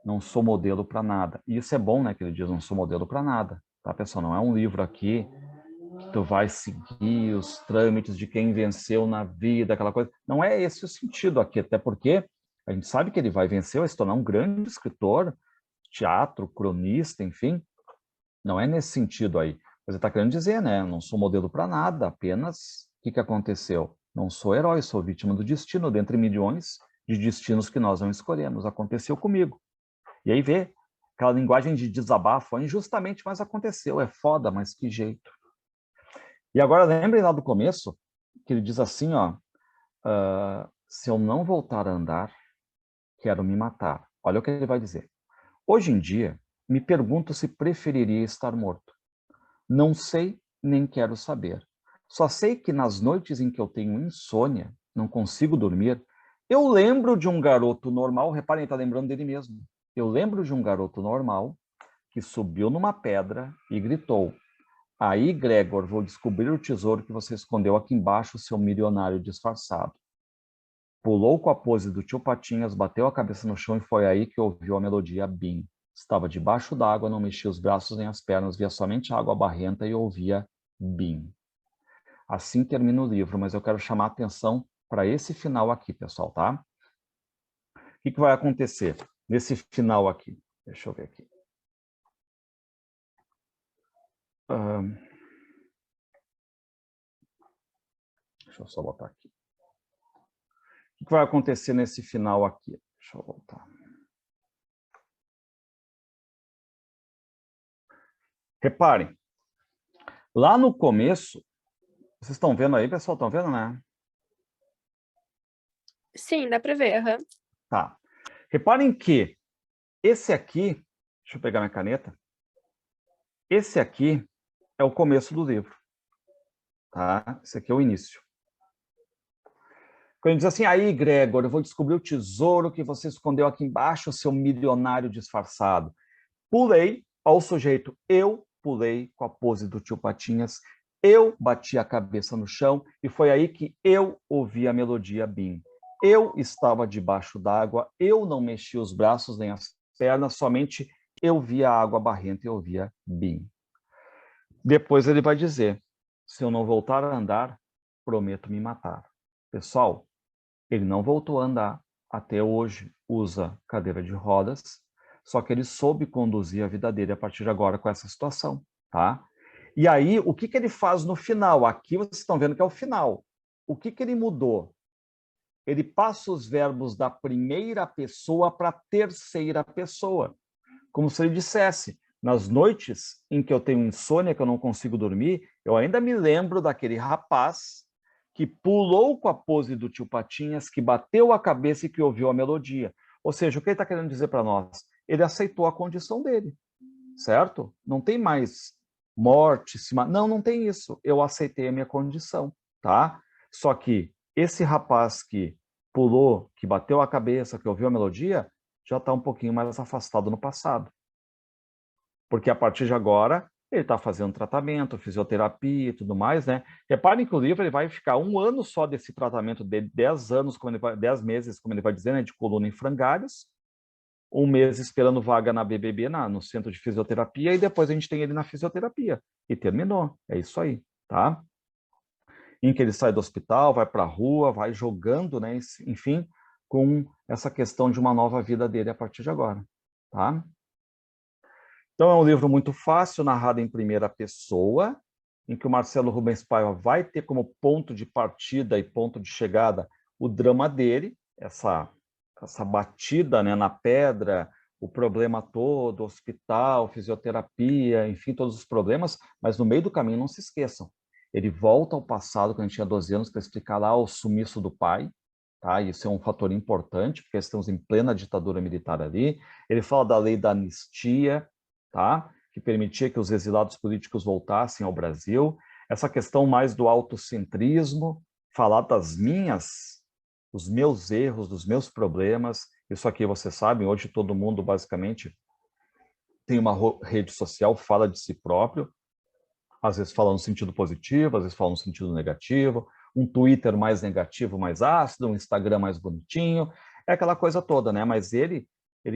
Não sou modelo para nada. E isso é bom, né, que ele diz, não sou modelo para nada. Tá, pessoal? Não é um livro aqui que tu vai seguir os trâmites de quem venceu na vida, aquela coisa. Não é esse o sentido aqui, até porque a gente sabe que ele vai vencer, vai se tornar um grande escritor, teatro, cronista, enfim. Não é nesse sentido aí. Mas ele está querendo dizer, né? Não sou modelo para nada, apenas o que aconteceu? Não sou herói, sou vítima do destino, dentre milhões de destinos que nós não escolhemos. Aconteceu comigo. E aí vê, aquela linguagem de desabafo, injustamente, mas aconteceu, é foda, mas que jeito. E agora lembrem lá do começo, que ele diz assim, ó, se eu não voltar a andar, quero me matar. Olha o que ele vai dizer. Hoje em dia, me pergunto se preferiria estar morto. Não sei, nem quero saber. Só sei que nas noites em que eu tenho insônia, não consigo dormir, eu lembro de um garoto normal, reparem, ele está lembrando dele mesmo. Eu lembro de um garoto normal que subiu numa pedra e gritou: aí, Gregor, vou descobrir o tesouro que você escondeu aqui embaixo, seu milionário disfarçado. Pulou com a pose do tio Patinhas, bateu a cabeça no chão e foi aí que ouviu a melodia Bim. Estava debaixo d'água, não mexia os braços nem as pernas, via somente água barrenta e ouvia Bim. Assim termina o livro, mas eu quero chamar a atenção para esse final aqui, pessoal, tá? O que vai acontecer nesse final aqui? Deixa eu ver aqui. Deixa eu só botar aqui. O que vai acontecer nesse final aqui? Deixa eu voltar. Reparem, lá no começo, vocês estão vendo aí, pessoal? Estão vendo, né? Sim, dá para ver, aham. Tá. Reparem que esse aqui, deixa eu pegar minha caneta, esse aqui é o começo do livro, tá? Esse aqui é o início. Quando ele diz assim, aí, Gregor, eu vou descobrir o tesouro que você escondeu aqui embaixo, seu milionário disfarçado. Pulei ao sujeito, eu pulei com a pose do tio Patinhas, eu bati a cabeça no chão e foi aí que eu ouvi a melodia Bim. Eu estava debaixo d'água, eu não mexi os braços nem as pernas, somente eu via a água barrenta e ouvia Bim. Depois ele vai dizer, se eu não voltar a andar, prometo me matar. Pessoal, ele não voltou a andar, até hoje usa cadeira de rodas, só que ele soube conduzir a vida dele a partir de agora com essa situação, tá? E aí, o que ele faz no final? Aqui vocês estão vendo que é o final. O que ele mudou? Ele passa os verbos da primeira pessoa para a terceira pessoa, como se ele dissesse, nas noites em que eu tenho insônia, que eu não consigo dormir, eu ainda me lembro daquele rapaz que pulou com a pose do tio Patinhas, que bateu a cabeça e que ouviu a melodia. Ou seja, o que ele está querendo dizer para nós? Ele aceitou a condição dele, certo? Não tem mais morte, não tem isso. Eu aceitei a minha condição, tá? Só que esse rapaz que pulou, que bateu a cabeça, que ouviu a melodia, já está um pouquinho mais afastado no passado. Porque a partir de agora, ele está fazendo tratamento, fisioterapia e tudo mais, né? Reparem que o livro ele vai ficar 1 ano só desse tratamento de 10 anos, 10 meses, como ele vai dizer, né, de coluna em frangalhos, 1 mês esperando vaga na BBB, no centro de fisioterapia, e depois a gente tem ele na fisioterapia. E terminou. É isso aí, tá? Em que ele sai do hospital, vai para a rua, vai jogando, né? Enfim, com essa questão de uma nova vida dele a partir de agora, tá? Então, é um livro muito fácil, narrado em primeira pessoa, em que o Marcelo Rubens Paiva vai ter como ponto de partida e ponto de chegada o drama dele, essa batida, né, na pedra, o problema todo, hospital, fisioterapia, enfim, todos os problemas, mas no meio do caminho, não se esqueçam, ele volta ao passado, quando ele tinha 12 anos, para explicar lá o sumiço do pai, tá? Isso é um fator importante, porque estamos em plena ditadura militar ali. Ele fala da lei da anistia, tá? Que permitia que os exilados políticos voltassem ao Brasil. Essa questão mais do autocentrismo, falar dos meus erros, dos meus problemas. Isso aqui vocês sabem, hoje todo mundo basicamente tem uma rede social, fala de si próprio, às vezes fala no sentido positivo, às vezes fala no sentido negativo, um Twitter mais negativo, mais ácido, um Instagram mais bonitinho, é aquela coisa toda, né? Mas ele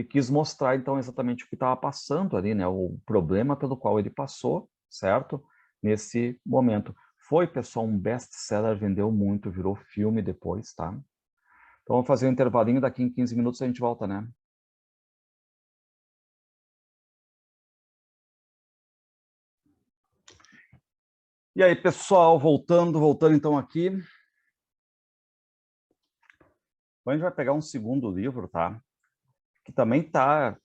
quis mostrar, então, exatamente o que estava passando ali, né? O problema pelo qual ele passou, certo? Nesse momento. Foi, pessoal, um best-seller, vendeu muito, virou filme depois, tá? Então, vamos fazer um intervalinho, daqui em 15 minutos a gente volta, né? E aí, pessoal, voltando então aqui. A gente vai pegar um segundo livro, tá? Que também está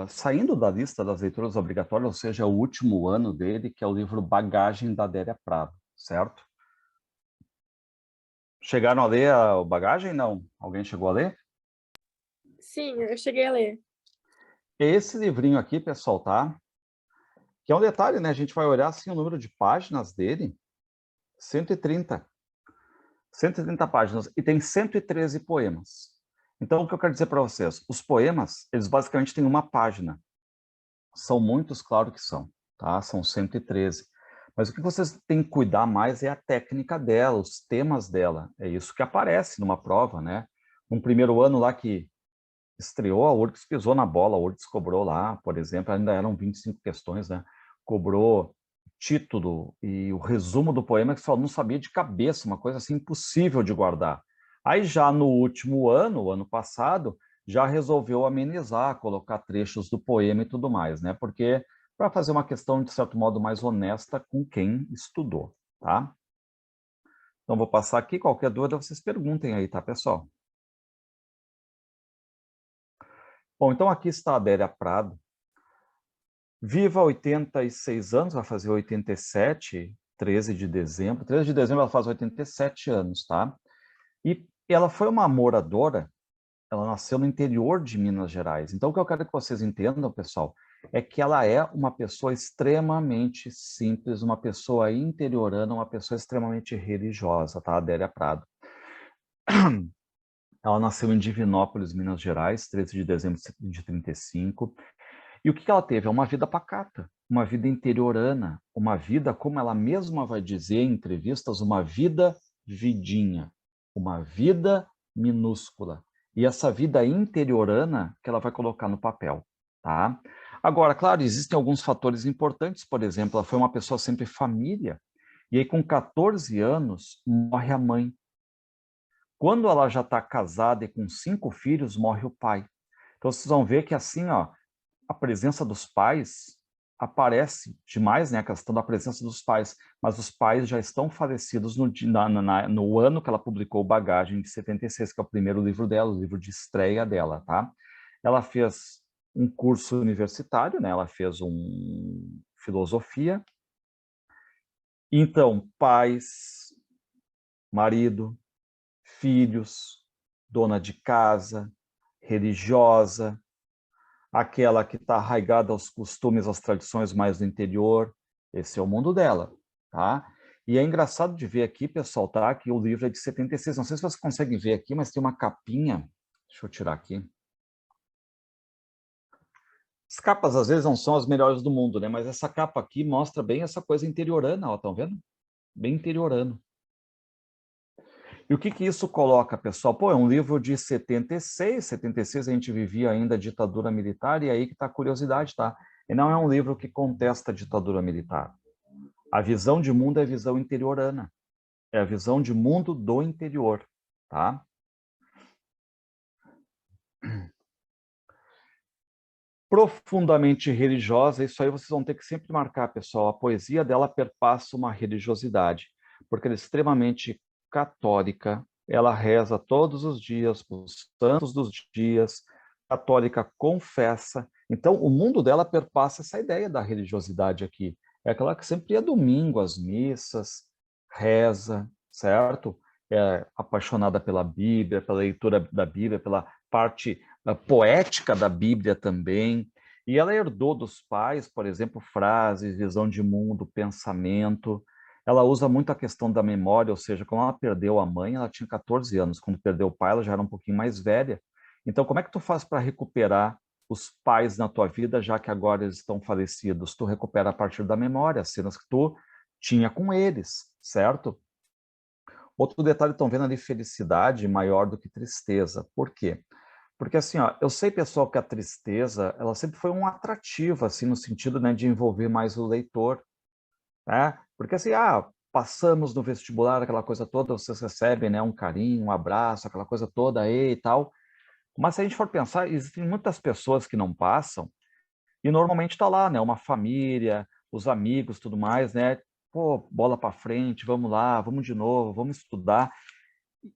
saindo da lista das leituras obrigatórias, ou seja, é o último ano dele, que é o livro Bagagem, da Adélia Prado, certo? Chegaram a ler o Bagagem? Não. Alguém chegou a ler? Sim, eu cheguei a ler. Esse livrinho aqui, pessoal, tá? Que é um detalhe, né? A gente vai olhar assim o número de páginas dele, 130. 130 páginas, e tem 113 poemas. Então, o que eu quero dizer para vocês? Os poemas, eles basicamente têm uma página. São muitos, claro que são, tá? São 113. Mas o que vocês têm que cuidar mais é a técnica dela, os temas dela. É isso que aparece numa prova, né? No primeiro ano lá que estreou, a URGS pisou na bola, a URGS cobrou lá, por exemplo, ainda eram 25 questões, né? Cobrou título e o resumo do poema que só não sabia de cabeça, uma coisa assim impossível de guardar. Aí já no último ano, o ano passado, já resolveu amenizar, colocar trechos do poema e tudo mais, né? Porque para fazer uma questão, de certo modo, mais honesta com quem estudou, tá? Então, vou passar aqui, qualquer dúvida vocês perguntem aí, tá, pessoal? Bom, então aqui está a Adélia Prado. Viva 86 anos, vai fazer 87, 13 de dezembro. 13 de dezembro ela faz 87 anos, tá? E ela foi uma moradora, ela nasceu no interior de Minas Gerais. Então, o que eu quero que vocês entendam, pessoal, é que ela é uma pessoa extremamente simples, uma pessoa interiorana, uma pessoa extremamente religiosa, tá? Adélia Prado. Ela nasceu em Divinópolis, Minas Gerais, 13 de dezembro de 35. E o que ela teve? É uma vida pacata, uma vida interiorana, uma vida, como ela mesma vai dizer em entrevistas, uma vida vidinha, uma vida minúscula. E essa vida interiorana que ela vai colocar no papel, tá? Agora, claro, existem alguns fatores importantes, por exemplo, ela foi uma pessoa sempre família, e aí com 14 anos morre a mãe. Quando ela já está casada e com 5 filhos, morre o pai. Então vocês vão ver que assim, ó, a presença dos pais aparece demais, né, a questão da presença dos pais, mas os pais já estão falecidos no ano que ela publicou Bagagem, de 76, que é o primeiro livro dela, o livro de estreia dela, tá? Ela fez um curso universitário, né, ela fez filosofia. Então, pais, marido, filhos, dona de casa, religiosa, aquela que está arraigada aos costumes, às tradições mais do interior. Esse é o mundo dela, tá? E é engraçado de ver aqui, pessoal, tá? Que o livro é de 76. Não sei se vocês conseguem ver aqui, mas tem uma capinha. Deixa eu tirar aqui. As capas, às vezes, não são as melhores do mundo, né? Mas essa capa aqui mostra bem essa coisa interiorana, ó, estão vendo? Bem interiorano. E o que que isso coloca, pessoal? Pô, é um livro de 76, 76 a gente vivia ainda a ditadura militar, e aí que está a curiosidade, tá? E não é um livro que contesta a ditadura militar. A visão de mundo é a visão interiorana. É a visão de mundo do interior, tá? profundamente religiosa, isso aí vocês vão ter que sempre marcar, pessoal. A poesia dela perpassa uma religiosidade, porque ela é extremamente católica, ela reza todos os dias, os santos dos dias, católica confessa. Então, o mundo dela perpassa essa ideia da religiosidade aqui. É aquela que sempre ia domingo às missas, reza, certo? É apaixonada pela Bíblia, pela leitura da Bíblia, pela parte poética da Bíblia também. E ela herdou dos pais, por exemplo, frases, visão de mundo, pensamento. Ela usa muito a questão da memória, ou seja, quando ela perdeu a mãe, ela tinha 14 anos. Quando perdeu o pai, ela já era um pouquinho mais velha. Então, como é que tu faz para recuperar os pais na tua vida, já que agora eles estão falecidos? Tu recupera a partir da memória, as cenas que tu tinha com eles, certo? Outro detalhe, estão vendo ali felicidade maior do que tristeza. Por quê? Porque assim, ó, eu sei, pessoal, que a tristeza, ela sempre foi um atrativo, assim, no sentido, né, de envolver mais o leitor, né? Porque assim, passamos no vestibular, aquela coisa toda, vocês recebem, né, um carinho, um abraço, aquela coisa toda aí e tal. Mas se a gente for pensar, existem muitas pessoas que não passam e normalmente está lá, né, uma família, os amigos, tudo mais, né? Pô, bola para frente, vamos lá, vamos de novo, vamos estudar.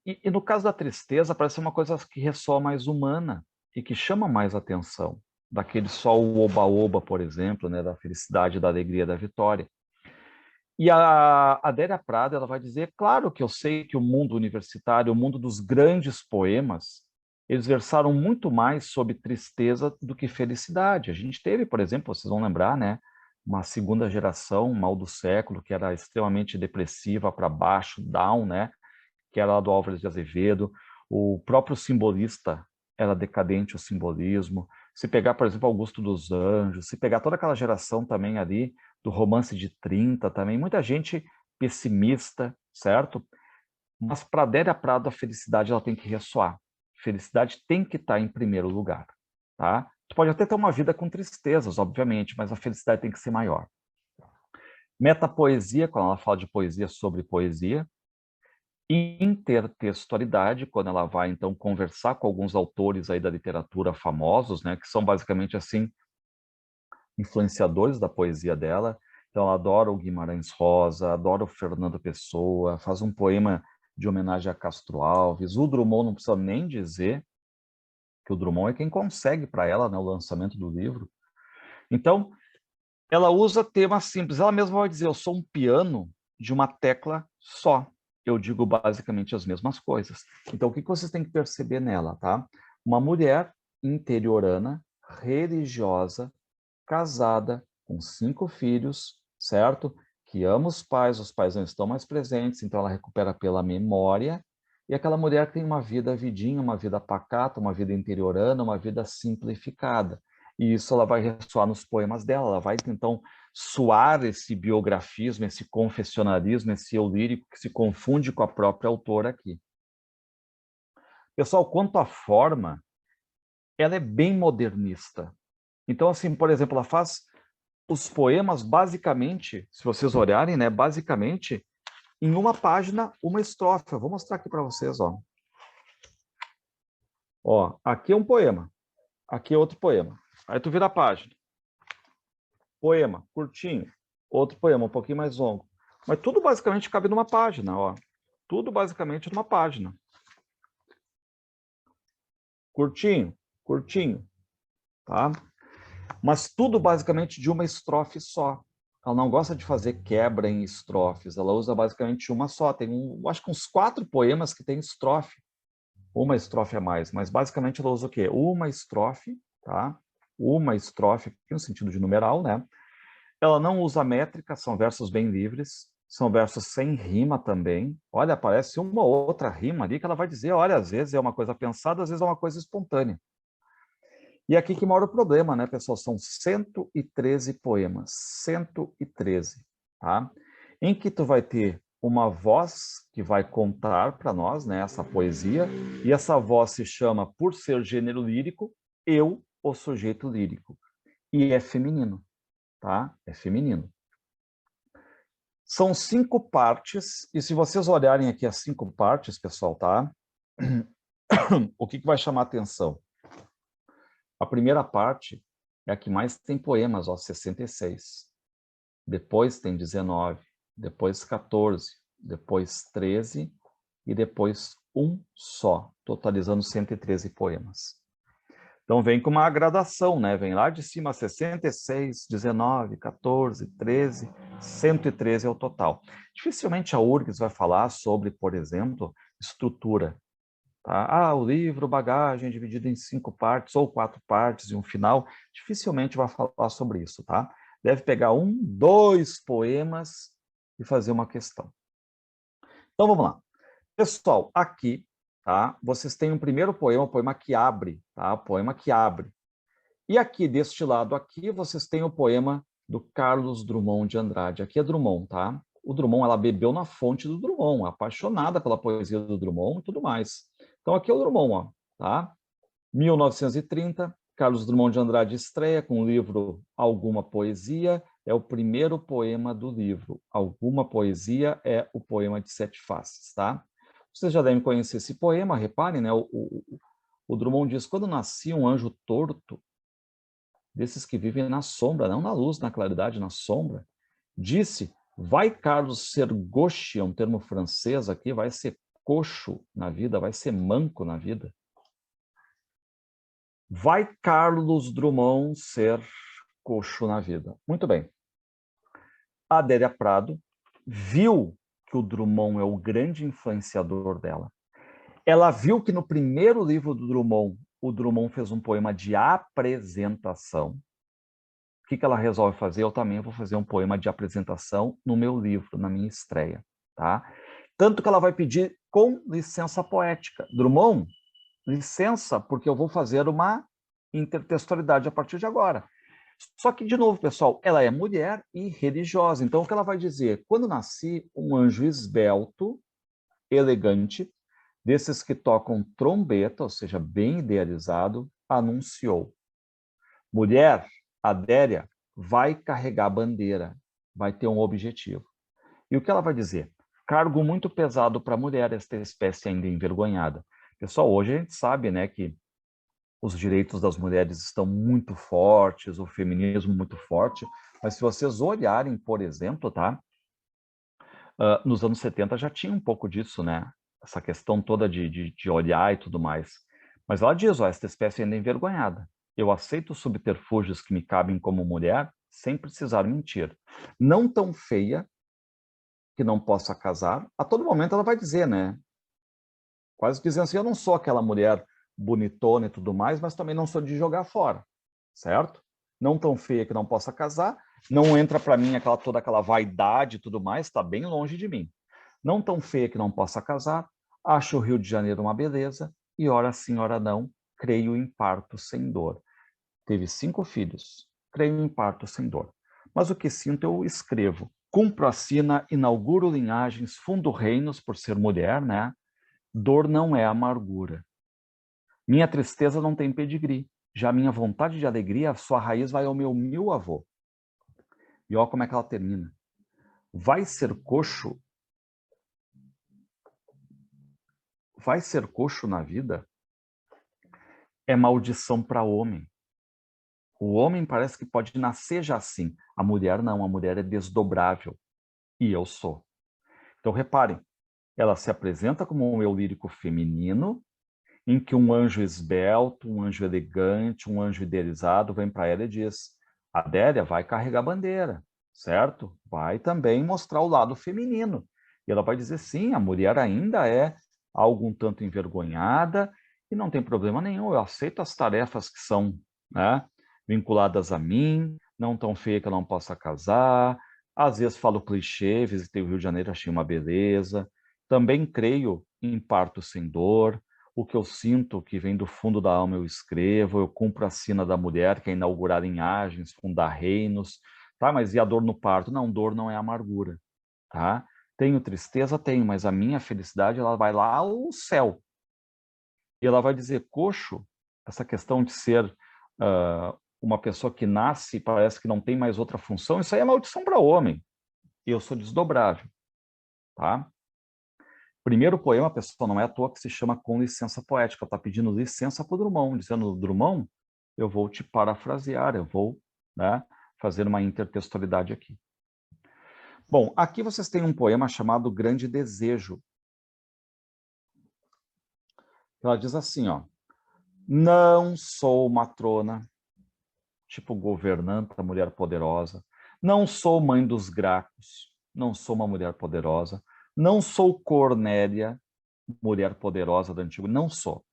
E no caso da tristeza, parece uma coisa que ressoa mais humana e que chama mais atenção, daquele só o oba-oba, por exemplo, né, da felicidade, da alegria, da vitória. E a Adélia Prado, ela vai dizer, claro que eu sei que o mundo universitário, o mundo dos grandes poemas, eles versaram muito mais sobre tristeza do que felicidade. A gente teve, por exemplo, vocês vão lembrar, né, uma segunda geração, mal do século, que era extremamente depressiva, para baixo, down, né, que era lá do Álvares de Azevedo. O próprio simbolista era decadente, o simbolismo. Se pegar, por exemplo, Augusto dos Anjos, se pegar toda aquela geração também ali do romance de 30 também, muita gente pessimista, certo? Mas para Adélia Prado, a felicidade ela tem que ressoar. Felicidade tem que estar em primeiro lugar, tá? Tu pode até ter uma vida com tristezas, obviamente, mas a felicidade tem que ser maior. Metapoesia, quando ela fala de poesia sobre poesia. Intertextualidade, quando ela vai, então, conversar com alguns autores aí da literatura famosos, né, que são basicamente, assim, influenciadores da poesia dela. Então, ela adora o Guimarães Rosa, adora o Fernando Pessoa, faz um poema de homenagem a Castro Alves. O Drummond, não precisa nem dizer que o Drummond é quem consegue para ela, né, o lançamento do livro. Então, ela usa temas simples. Ela mesma vai dizer, eu sou um piano de uma tecla só. Eu digo basicamente as mesmas coisas. Então, o que vocês têm que perceber nela, tá? Uma mulher interiorana, religiosa, casada, com 5 filhos, certo? Que ama os pais não estão mais presentes, então ela recupera pela memória. E aquela mulher que tem uma vida vidinha, uma vida pacata, uma vida interiorana, uma vida simplificada. E isso ela vai ressoar nos poemas dela, ela vai então soar esse biografismo, esse confessionalismo, esse eu lírico que se confunde com a própria autora aqui. Pessoal, quanto à forma, ela é bem modernista. Então, assim, por exemplo, ela faz os poemas basicamente, se vocês olharem, né, basicamente em uma página, uma estrofe. Eu vou mostrar aqui para vocês, ó. Ó, aqui é um poema, aqui é outro poema. Aí tu vira a página. Poema, curtinho. Outro poema, um pouquinho mais longo. Mas tudo basicamente cabe numa página, ó. Tudo basicamente numa página. Curtinho, curtinho, tá? Mas tudo basicamente de uma estrofe só. Ela não gosta de fazer quebra em estrofes, ela usa basicamente uma só. Tem, acho que uns 4 poemas que tem estrofe. Uma estrofe a mais, mas basicamente ela usa o quê? Uma estrofe, tá? Uma estrofe, no sentido de numeral, né? Ela não usa métrica, são versos bem livres, são versos sem rima também. Olha, aparece uma ou outra rima ali que ela vai dizer, olha, às vezes é uma coisa pensada, às vezes é uma coisa espontânea. E aqui que mora o problema, né, pessoal? São 113 poemas, 113, tá? Em que tu vai ter uma voz que vai contar para nós, né, essa poesia, e essa voz se chama, por ser gênero lírico, eu, o sujeito lírico. E é feminino, tá? É feminino. São 5 partes, e se vocês olharem aqui as 5 partes, pessoal, tá? O que vai chamar a atenção? A primeira parte é a que mais tem poemas, ó, 66. Depois tem 19, depois 14, depois 13 e depois um só, totalizando 113 poemas. Então vem com uma gradação, né? Vem lá de cima 66, 19, 14, 13, 113 é o total. Dificilmente a URGS vai falar sobre, por exemplo, estrutura. Tá? O livro, bagagem, dividido em 5 partes ou 4 partes e um final, dificilmente vai falar sobre isso, tá? Deve pegar 1, 2 poemas e fazer uma questão. Então, vamos lá. Pessoal, aqui, tá? Vocês têm um primeiro poema, o poema que abre, tá? O poema que abre. E aqui, deste lado aqui, vocês têm o poema do Carlos Drummond de Andrade. Aqui é Drummond, tá? O Drummond, ela bebeu na fonte do Drummond, apaixonada pela poesia do Drummond e tudo mais. Então, aqui é o Drummond, ó, tá? 1930, Carlos Drummond de Andrade estreia com o livro Alguma Poesia, é o primeiro poema do livro. Alguma Poesia é o poema de 7 faces, tá? Vocês já devem conhecer esse poema, reparem, né? O Drummond diz, quando nascia um anjo torto, desses que vivem na sombra, não na luz, na claridade, na sombra, disse, vai Carlos ser gauche, é um termo francês aqui, vai ser coxo na vida, vai ser manco na vida. Vai Carlos Drummond ser coxo na vida. Muito bem. A Adélia Prado viu que o Drummond é o grande influenciador dela. Ela viu que no primeiro livro do Drummond, o Drummond fez um poema de apresentação. O que ela resolve fazer? Eu também vou fazer um poema de apresentação no meu livro, na minha estreia. Tá? Tanto que ela vai pedir com licença poética. Drummond, licença, porque eu vou fazer uma intertextualidade a partir de agora. Só que, de novo, pessoal, ela é mulher e religiosa. Então, o que ela vai dizer? Quando nasci, um anjo esbelto, elegante, desses que tocam trombeta, ou seja, bem idealizado, anunciou. Mulher, Adélia, vai carregar a bandeira, vai ter um objetivo. E o que ela vai dizer? Cargo muito pesado para a mulher, esta espécie ainda envergonhada. Pessoal, hoje a gente sabe, né, que os direitos das mulheres estão muito fortes, o feminismo muito forte, mas se vocês olharem, por exemplo, tá? Nos anos 70 já tinha um pouco disso, né? Essa questão toda de olhar e tudo mais. Mas ela diz, ó, esta espécie ainda é envergonhada. Eu aceito os subterfúgios que me cabem como mulher, sem precisar mentir. Não tão feia que não possa casar. A todo momento ela vai dizer, né? Quase dizendo assim, eu não sou aquela mulher bonitona e tudo mais, mas também não sou de jogar fora, certo? Não tão feia que não possa casar, não entra para mim toda aquela vaidade e tudo mais, está bem longe de mim. Não tão feia que não possa casar, acho o Rio de Janeiro uma beleza, e ora sim, ora não, creio em parto sem dor. Teve 5 filhos, creio em parto sem dor. Mas o que sinto eu escrevo. Cumpro a sina, inauguro linhagens, fundo reinos por ser mulher, né? Dor não é amargura. Minha tristeza não tem pedigree. Já minha vontade de alegria, sua raiz vai ao meu avô. E olha como é que ela termina. Vai ser coxo na vida é maldição para homem. O homem parece que pode nascer já assim. A mulher não, a mulher é desdobrável. E eu sou. Então reparem, ela se apresenta como um eu lírico feminino, em que um anjo esbelto, um anjo elegante, um anjo idealizado vem para ela e diz, Adélia vai carregar a bandeira, certo? Vai também mostrar o lado feminino. E ela vai dizer, sim, a mulher ainda é algo um tanto envergonhada e não tem problema nenhum, eu aceito as tarefas que são, né, vinculadas a mim, não tão feia que eu não possa casar, às vezes falo clichê, visitei o Rio de Janeiro, achei uma beleza, também creio em parto sem dor, o que eu sinto, que vem do fundo da alma, eu escrevo, eu cumpro a sina da mulher, que é inaugurar linhagens, fundar reinos, tá? Mas e a dor no parto? Não, dor não é amargura, tá? Tenho tristeza? Tenho, mas a minha felicidade, ela vai lá ao céu. E ela vai dizer, coxo, essa questão de ser uma pessoa que nasce e parece que não tem mais outra função, isso aí é maldição para homem. Eu sou desdobrável, tá? Primeiro poema, pessoal, não é à toa que se chama Com Licença Poética. Está pedindo licença para o Drummond, dizendo, Drummond, eu vou te parafrasear, eu vou, né, fazer uma intertextualidade aqui. Bom, aqui vocês têm um poema chamado Grande Desejo. Ela diz assim, ó: não sou matrona, tipo governanta, mulher poderosa. Não sou mãe dos Gracos, não sou uma mulher poderosa. Não sou Cornélia, mulher poderosa do antigo, não sou.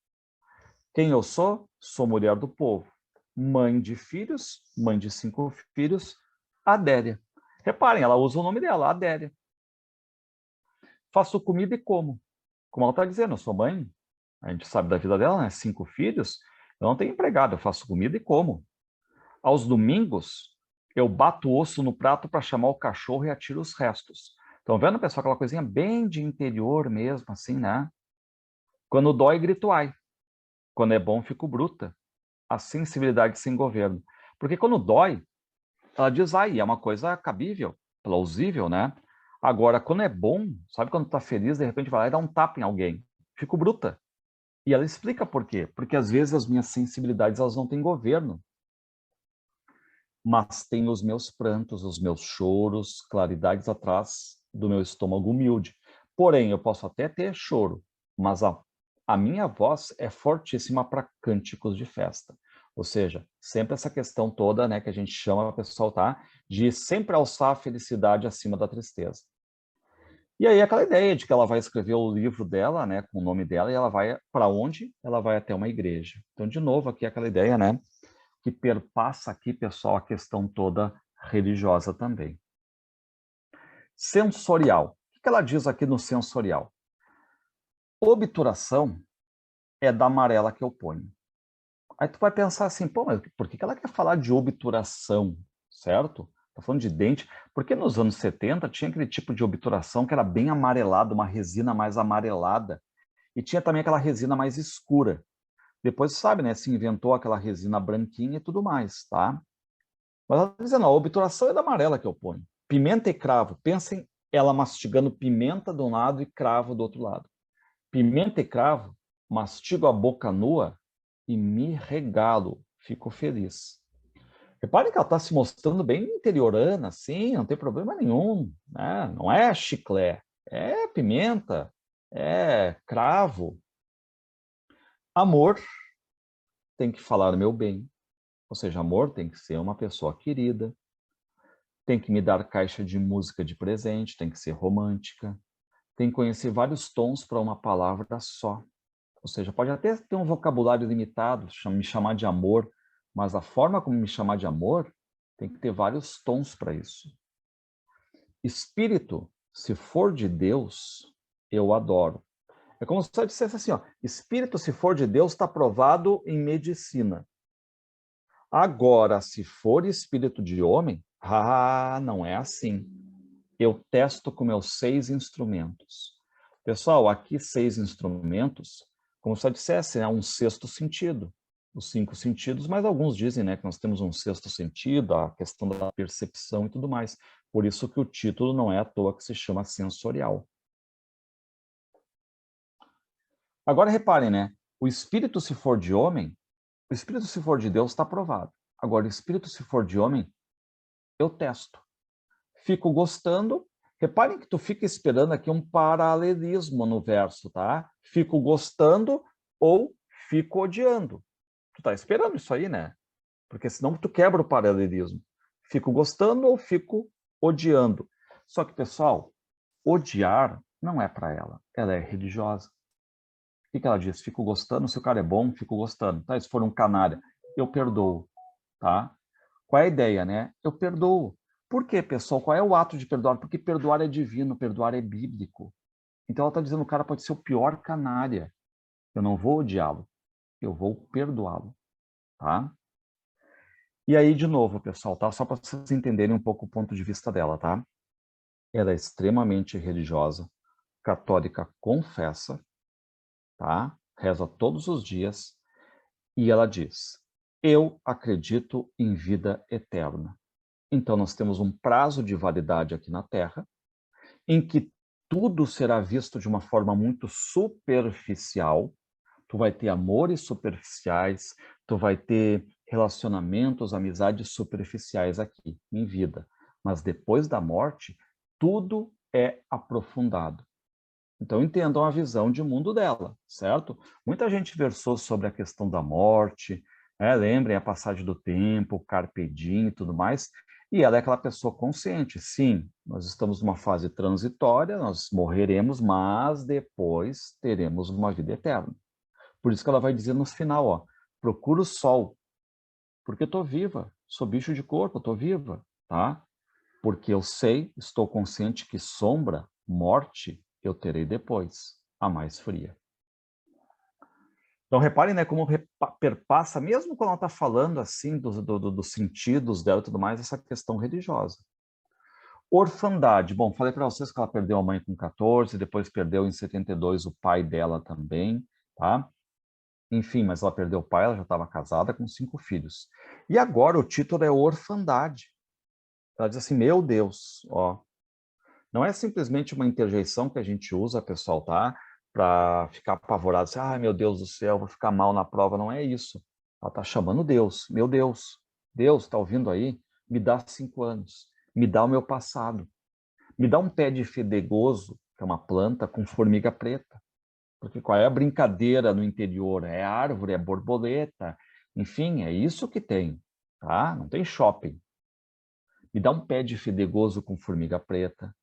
Quem eu sou? Sou mulher do povo, mãe de filhos, mãe de 5 filhos, Adélia. Reparem, ela usa o nome dela, Adélia. Faço comida e como. Como ela está dizendo, eu sou mãe, a gente sabe da vida dela, né? 5 filhos, eu não tenho empregado, eu faço comida e como. Aos domingos, eu bato o osso no prato para chamar o cachorro e atiro os restos. Estão vendo, pessoal, aquela coisinha bem de interior mesmo, assim, né? Quando dói, grito ai. Quando é bom, fico bruta. A sensibilidade sem governo. Porque quando dói, ela diz ai, é uma coisa cabível, plausível, né? Agora, quando é bom, sabe quando tá feliz, de repente vai lá e dá um tapa em alguém. Fico bruta. E ela explica por quê. Porque às vezes as minhas sensibilidades, elas não têm governo. Mas tem os meus prantos, os meus choros, claridades atrás do meu estômago humilde. Porém, eu posso até ter choro, mas a minha voz é fortíssima para cânticos de festa. Ou seja, sempre essa questão toda, né, que a gente chama, pessoal, tá? De sempre alçar a felicidade acima da tristeza. E aí aquela ideia de que ela vai escrever o livro dela, né, com o nome dela, e ela vai para onde? Ela vai até uma igreja. Então, de novo, aqui aquela ideia, né, que perpassa aqui, pessoal, a questão toda religiosa também. Sensorial. O que ela diz aqui no sensorial? Obturação é da amarela que eu ponho. Aí tu vai pensar assim, pô, mas por que ela quer falar de obturação, certo? Tá falando de dente. Porque nos anos 70 tinha aquele tipo de obturação que era bem amarelada, uma resina mais amarelada. E tinha também aquela resina mais escura. Depois, sabe, né, se inventou aquela resina branquinha e tudo mais, tá? Mas ela está dizendo, a obturação é da amarela que eu ponho. Pimenta e cravo. Pensem ela mastigando pimenta de um lado e cravo do outro lado. Pimenta e cravo, mastigo a boca nua e me regalo. Fico feliz. Reparem que ela está se mostrando bem interiorana, assim, não tem problema nenhum. Né? Não é chiclé, é pimenta, é cravo. Amor tem que falar meu bem. Ou seja, amor tem que ser uma pessoa querida, tem que me dar caixa de música de presente, tem que ser romântica, tem que conhecer vários tons para uma palavra só. Ou seja, pode até ter um vocabulário limitado, me chamar de amor, mas a forma como me chamar de amor tem que ter vários tons para isso. Espírito, se for de Deus, eu adoro. É como se eu dissesse assim, ó, espírito, se for de Deus, está provado em medicina. Agora, se for espírito de homem, não é assim. Eu testo com meus 6 instrumentos. Pessoal, aqui 6 instrumentos, como se eu dissesse, é um sexto sentido. Os 5 sentidos, mas alguns dizem, né, que nós temos um sexto sentido, a questão da percepção e tudo mais. Por isso que o título não é à toa que se chama sensorial. Agora reparem, né? O espírito, se for de homem, o espírito, se for de Deus, está provado. Agora, o espírito, se for de homem, eu testo. Fico gostando. Reparem que tu fica esperando aqui um paralelismo no verso, tá? Fico gostando ou fico odiando. Tu tá esperando isso aí, né? Porque senão tu quebra o paralelismo. Fico gostando ou fico odiando. Só que, pessoal, odiar não é para ela. Ela é religiosa. O que ela diz? Fico gostando, se o cara é bom, fico gostando. Tá? Se for um canalha, eu perdoo, tá? Qual é a ideia, né? Eu perdoo. Por quê, pessoal? Qual é o ato de perdoar? Porque perdoar é divino, perdoar é bíblico. Então ela está dizendo que o cara pode ser o pior canalha. Eu não vou odiá-lo, eu vou perdoá-lo, tá? E aí, de novo, pessoal, tá? Só para vocês entenderem um pouco o ponto de vista dela, tá? Ela é extremamente religiosa, católica confessa, tá? Reza todos os dias, e ela diz: eu acredito em vida eterna. Então, nós temos um prazo de validade aqui na Terra, em que tudo será visto de uma forma muito superficial. Tu vai ter amores superficiais, tu vai ter relacionamentos, amizades superficiais aqui, em vida. Mas depois da morte, tudo é aprofundado. Então, entendam a visão de mundo dela, certo? Muita gente versou sobre a questão da morte, lembrem a passagem do tempo, carpe diem e tudo mais, e ela é aquela pessoa consciente. Sim, nós estamos numa fase transitória, nós morreremos, mas depois teremos uma vida eterna. Por isso que ela vai dizer no final, ó, procura o sol, porque eu estou viva, sou bicho de corpo, estou viva, tá? Porque eu sei, estou consciente que sombra, morte, eu terei depois, a mais fria. Então, reparem, né, como perpassa, mesmo quando ela está falando assim dos sentidos dela e tudo mais, essa questão religiosa. Orfandade. Bom, falei para vocês que ela perdeu a mãe com 14, depois perdeu em 72 o pai dela também, tá? Enfim, mas ela perdeu o pai, ela já estava casada com 5 filhos. E agora o título é Orfandade. Ela diz assim, meu Deus, ó, não é simplesmente uma interjeição que a gente usa, pessoal, tá? Para ficar apavorado, assim, ai meu Deus do céu, vou ficar mal na prova, não é isso. Ela está chamando Deus, meu Deus, Deus, está ouvindo aí? Me dá 5 anos, me dá o meu passado, me dá um pé de fedegoso, que é uma planta, com formiga preta. Porque qual é a brincadeira no interior? É árvore, é borboleta, enfim, é isso que tem, tá? Não tem shopping. Me dá um pé de fedegoso com formiga preta.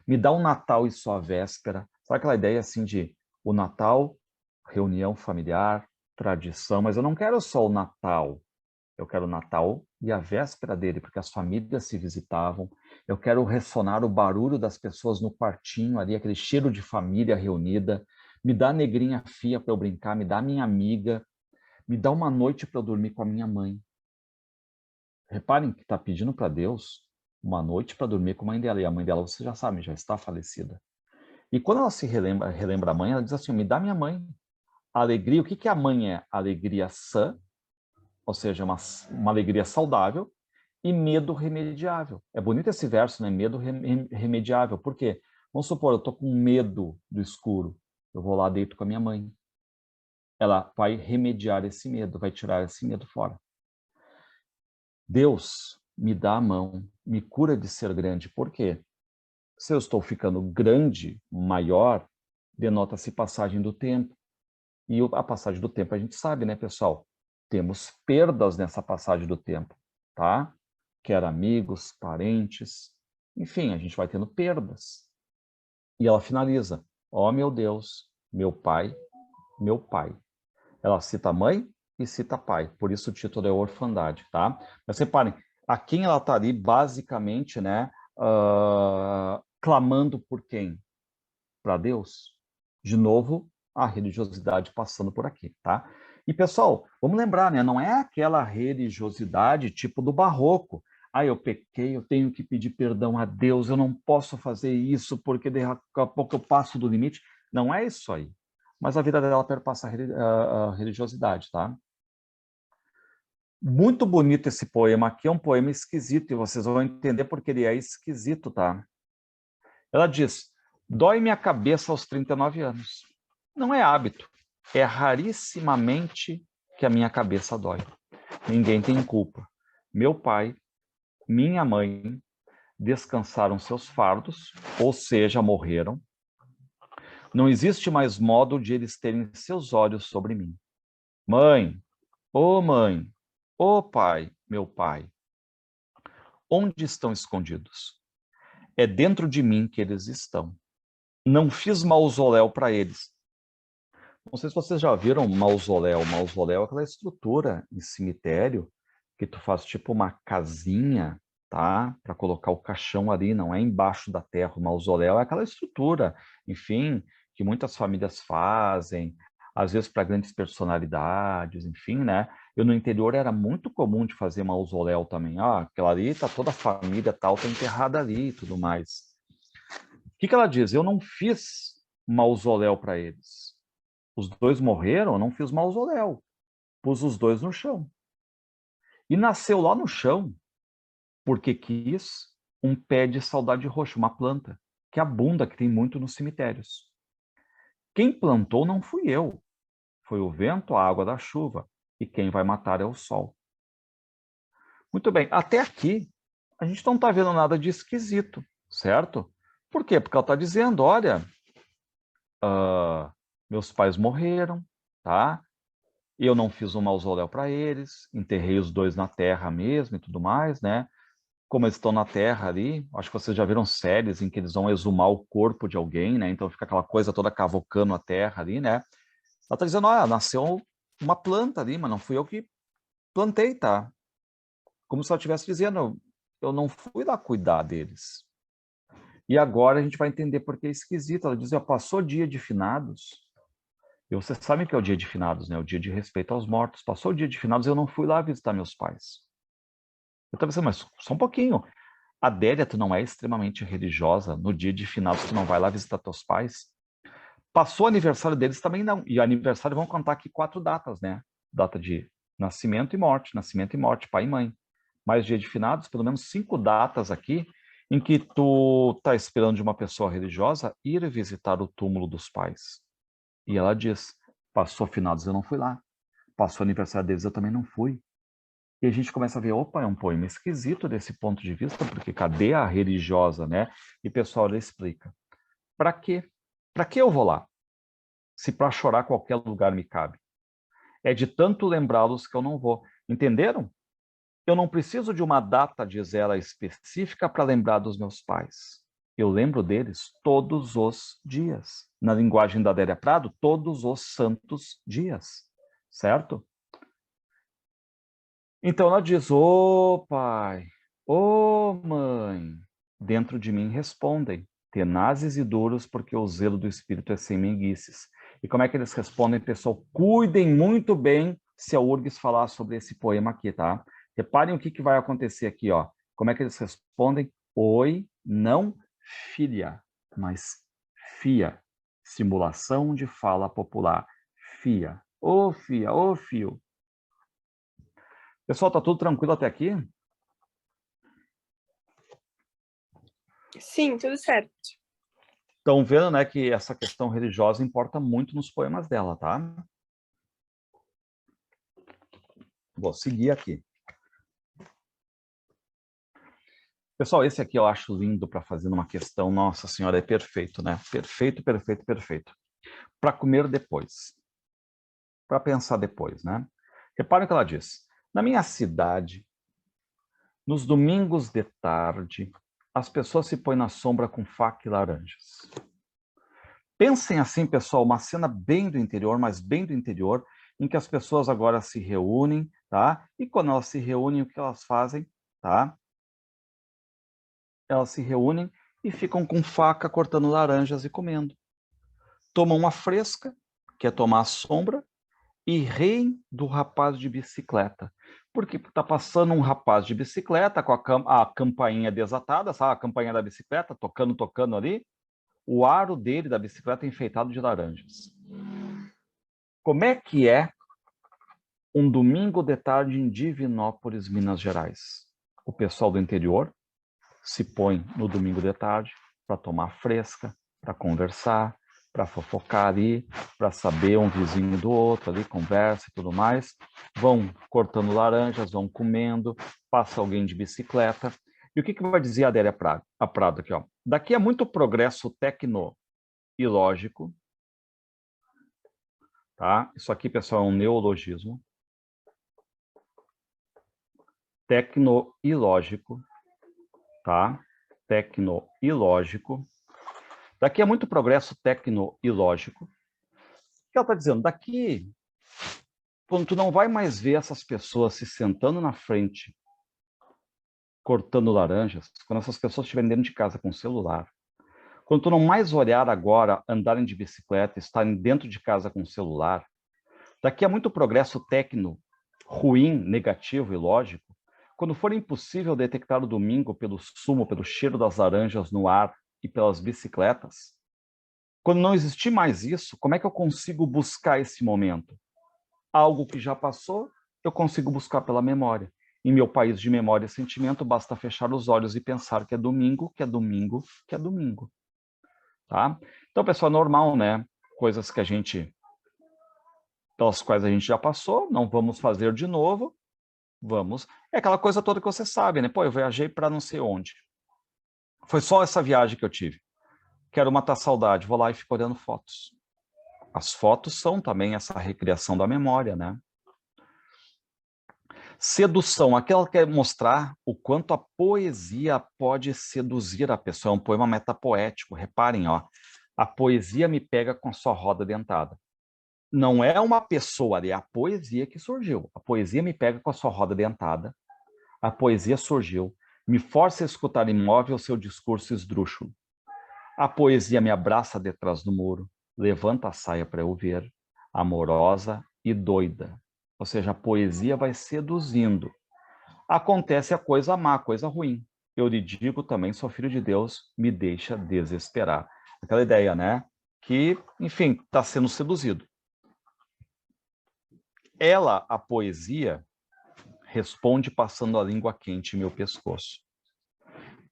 Me dá um Natal e só a véspera. Sabe aquela ideia assim de o Natal, reunião familiar, tradição, mas eu não quero só o Natal. Eu quero o Natal e a véspera dele, porque as famílias se visitavam. Eu quero ressonar o barulho das pessoas no quartinho ali, aquele cheiro de família reunida. Me dá a negrinha fia para eu brincar, me dá a minha amiga, me dá uma noite para eu dormir com a minha mãe. Reparem que está pedindo para Deus uma noite para dormir com a mãe dela. E a mãe dela, você já sabe, já está falecida. E quando ela se relembra a mãe, ela diz assim, me dá minha mãe. Alegria, o que que a mãe é? Alegria sã, ou seja, uma alegria saudável, e medo remediável. É bonito esse verso, né? Medo remediável. Por quê? Vamos supor, eu estou com medo do escuro. Eu vou lá, deito com a minha mãe. Ela vai remediar esse medo, vai tirar esse medo fora. Deus me dá a mão, me cura de ser grande. Por quê? Se eu estou ficando grande, maior, denota-se passagem do tempo. E a passagem do tempo a gente sabe, né, pessoal? Temos perdas nessa passagem do tempo, tá? Quer amigos, parentes, enfim, a gente vai tendo perdas. E ela finaliza, ó meu Deus, meu pai, meu pai. Ela cita mãe e cita pai, por isso o título é Orfandade, tá? Mas reparem, a quem ela está ali, basicamente, né, clamando por quem? Para Deus. De novo, a religiosidade passando por aqui, tá? E, pessoal, vamos lembrar, né? Não é aquela religiosidade tipo do barroco. Ah, eu pequei, eu tenho que pedir perdão a Deus, eu não posso fazer isso porque daqui a pouco eu passo do limite. Não é isso aí. Mas a vida dela perpassa a religiosidade, tá? Muito bonito esse poema aqui, é um poema esquisito, e vocês vão entender porque ele é esquisito, tá? Ela diz, dói-me a cabeça aos 39 anos. Não é hábito, é rarissimamente que a minha cabeça dói. Ninguém tem culpa. Meu pai, minha mãe, descansaram seus fardos, ou seja, morreram. Não existe mais modo de eles terem seus olhos sobre mim. Mãe, mãe, ô pai, meu pai, onde estão escondidos? É dentro de mim que eles estão. Não fiz mausoléu para eles. Não sei se vocês já viram mausoléu. Mausoléu é aquela estrutura em cemitério que tu faz tipo uma casinha, tá? Para colocar o caixão ali, não é embaixo da terra. O mausoléu é aquela estrutura, enfim, que muitas famílias fazem, às vezes para grandes personalidades, enfim, né? Eu no interior era muito comum de fazer mausoléu também. Ah, aquela ali tá toda a família tal, tá enterrada ali e tudo mais. O que que ela diz? Eu não fiz mausoléu para eles. Os dois morreram, eu não fiz mausoléu. Pus os dois no chão. E nasceu lá no chão, porque quis, um pé de saudade roxa, uma planta, que abunda, que tem muito nos cemitérios. Quem plantou não fui eu. Foi o vento, a água da chuva. E quem vai matar é o sol. Muito bem. Até aqui, a gente não está vendo nada de esquisito, certo? Por quê? Porque ela está dizendo, olha, meus pais morreram, tá? Eu não fiz um mausoléu para eles, enterrei os dois na terra mesmo e tudo mais, né? Como eles estão na terra ali, acho que vocês já viram séries em que eles vão exumar o corpo de alguém, né? Então fica aquela coisa toda cavocando a terra ali, né? Ela está dizendo, olha, nasceu uma planta ali, mas não fui eu que plantei, tá? Como se ela estivesse dizendo, eu não fui lá cuidar deles. E agora a gente vai entender por que é esquisito. Ela diz, passou dia de finados, e vocês sabem que é o dia de finados, né? O dia de respeito aos mortos. Passou o dia de finados e eu não fui lá visitar meus pais. Eu estava pensando, mas só um pouquinho. Adélia, tu não é extremamente religiosa? No dia de finados tu não vai lá visitar teus pais? Passou o aniversário deles também não. E aniversário, vamos contar aqui 4 datas, né? Data de nascimento e morte, pai e mãe. Mais dia de finados, pelo menos 5 datas aqui em que tu tá esperando de uma pessoa religiosa ir visitar o túmulo dos pais. E ela diz, passou finados, eu não fui lá. Passou aniversário deles, eu também não fui. E a gente começa a ver, opa, é um poema esquisito desse ponto de vista, porque cadê a religiosa, né? E o pessoal explica. Para quê? Para que eu vou lá? Se para chorar qualquer lugar me cabe. É de tanto lembrá-los que eu não vou. Entenderam? Eu não preciso de uma data, diz ela, específica para lembrar dos meus pais. Eu lembro deles todos os dias. Na linguagem da Adélia Prado, todos os santos dias. Certo? Então ela diz, ô pai, ô mãe, dentro de mim respondem, tenazes e duros, porque o zelo do Espírito é sem menguices. E como é que eles respondem, pessoal? Cuidem muito bem se a URGS falar sobre esse poema aqui, tá? Reparem o que vai acontecer aqui, ó. Como é que eles respondem? Oi, não filha, mas fia. Simulação de fala popular. Fia. Ô fia, ô fio. Pessoal, tá tudo tranquilo até aqui? Sim, tudo certo. Estão vendo, né, que essa questão religiosa importa muito nos poemas dela, tá? Vou seguir aqui. Pessoal, esse aqui eu acho lindo para fazer numa questão. Nossa Senhora, é perfeito, né? Perfeito, perfeito, perfeito. Para comer depois. Para pensar depois, né? Reparem o que ela diz. Na minha cidade, nos domingos de tarde, as pessoas se põem na sombra com faca e laranjas. Pensem assim, pessoal, uma cena bem do interior, mas bem do interior, em que as pessoas agora se reúnem, tá? E quando elas se reúnem, o que elas fazem, tá? Elas se reúnem e ficam com faca cortando laranjas e comendo. Tomam uma fresca, que é tomar a sombra, e riem do rapaz de bicicleta. Porque está passando um rapaz de bicicleta com a campainha desatada, sabe? A campainha da bicicleta, tocando, tocando ali. O aro dele, da bicicleta, enfeitado de laranjas. Como é que é um domingo de tarde em Divinópolis, Minas Gerais? O pessoal do interior se põe no domingo de tarde para tomar fresca, para conversar, para fofocar ali, para saber um vizinho do outro ali, conversa e tudo mais. Vão cortando laranjas, vão comendo, passa alguém de bicicleta. E o que vai dizer a Adélia Prado? A Prado aqui, ó. Daqui é muito progresso tecno-ilógico, tá? Isso aqui, pessoal, é um neologismo. Tecno-ilógico, tá? Tecno-ilógico. Daqui é muito progresso tecno-ilógico. O que ela está dizendo? Daqui, quando tu não vai mais ver essas pessoas se sentando na frente, cortando laranjas, quando essas pessoas estiverem dentro de casa com celular, quando tu não mais olhar agora, andarem de bicicleta, estarem dentro de casa com celular, daqui a muito progresso tecno ruim, negativo e lógico, quando for impossível detectar o domingo pelo sumo, pelo cheiro das laranjas no ar e pelas bicicletas, quando não existir mais isso, como é que eu consigo buscar esse momento? Algo que já passou, eu consigo buscar pela memória. Em meu país de memória e sentimento, basta fechar os olhos e pensar que é domingo, que é domingo, que é domingo. Tá? Então, pessoal, é normal, né? Coisas que a gente, pelas quais a gente já passou, não vamos fazer de novo. Vamos. É aquela coisa toda que você sabe, né? Pô, eu viajei para não sei onde. Foi só essa viagem que eu tive. Quero matar a saudade, vou lá e fico olhando fotos. As fotos são também essa recriação da memória, né? Sedução, aquela que quer mostrar o quanto a poesia pode seduzir a pessoa. É um poema metapoético. Reparem, ó. A poesia me pega com a sua roda dentada. Não é uma pessoa ali, é a poesia que surgiu. A poesia me pega com a sua roda dentada. A poesia surgiu. Me força a escutar imóvel seu discurso esdrúxulo. A poesia me abraça detrás do muro. Levanta a saia para eu ver. Amorosa e doida. Ou seja, a poesia vai seduzindo. Acontece a coisa má, a coisa ruim. Eu lhe digo também, sou filho de Deus, me deixa desesperar. Aquela ideia, né? Que, enfim, está sendo seduzido. Ela, a poesia, responde passando a língua quente em meu pescoço.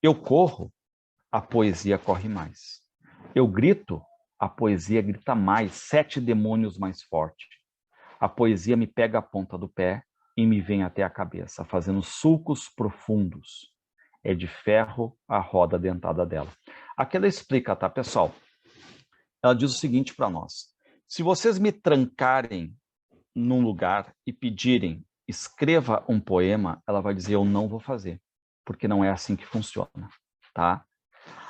Eu corro, a poesia corre mais. Eu grito, a poesia grita mais, 7 demônios mais forte. A poesia me pega a ponta do pé e me vem até a cabeça, fazendo sulcos profundos. É de ferro a roda dentada dela. Aqui ela explica, tá, pessoal? Ela diz o seguinte para nós. Se vocês me trancarem num lugar e pedirem, escreva um poema, ela vai dizer, eu não vou fazer, porque não é assim que funciona, tá?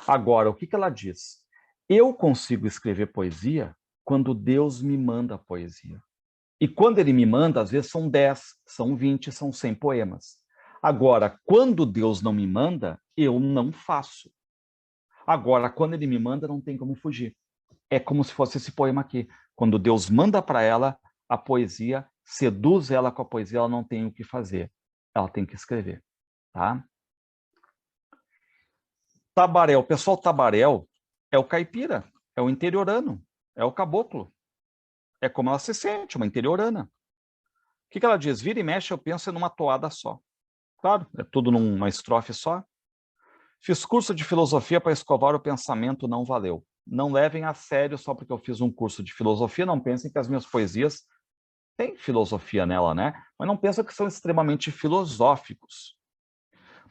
Agora, o que ela diz? Eu consigo escrever poesia quando Deus me manda a poesia. E quando ele me manda, às vezes são 10, são 20, são 100 poemas. Agora, quando Deus não me manda, eu não faço. Agora, quando ele me manda, não tem como fugir. É como se fosse esse poema aqui. Quando Deus manda para ela a poesia, seduz ela com a poesia, ela não tem o que fazer. Ela tem que escrever, tá? Tabaréu. O pessoal tabaréu é o caipira, é o interiorano, é o caboclo. É como ela se sente, uma interiorana. O que ela diz? Vira e mexe, eu penso numa toada só. Claro, é tudo numa estrofe só. Fiz curso de filosofia para escovar o pensamento, não valeu. Não levem a sério só porque eu fiz um curso de filosofia, não pensem que as minhas poesias têm filosofia nela, né? Mas não pensem que são extremamente filosóficos.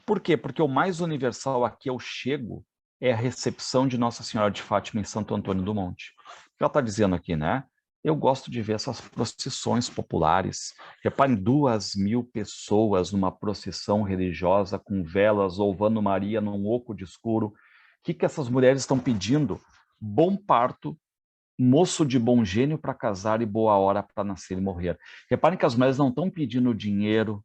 Por quê? Porque o mais universal aqui eu chego é a recepção de Nossa Senhora de Fátima em Santo Antônio do Monte. O que ela está dizendo aqui, né? Eu gosto de ver essas procissões populares. Reparem, 2.000 pessoas numa procissão religiosa com velas, louvando Maria num oco de escuro. O que essas mulheres estão pedindo? Bom parto, moço de bom gênio para casar e boa hora para nascer e morrer. Reparem que as mulheres não estão pedindo dinheiro,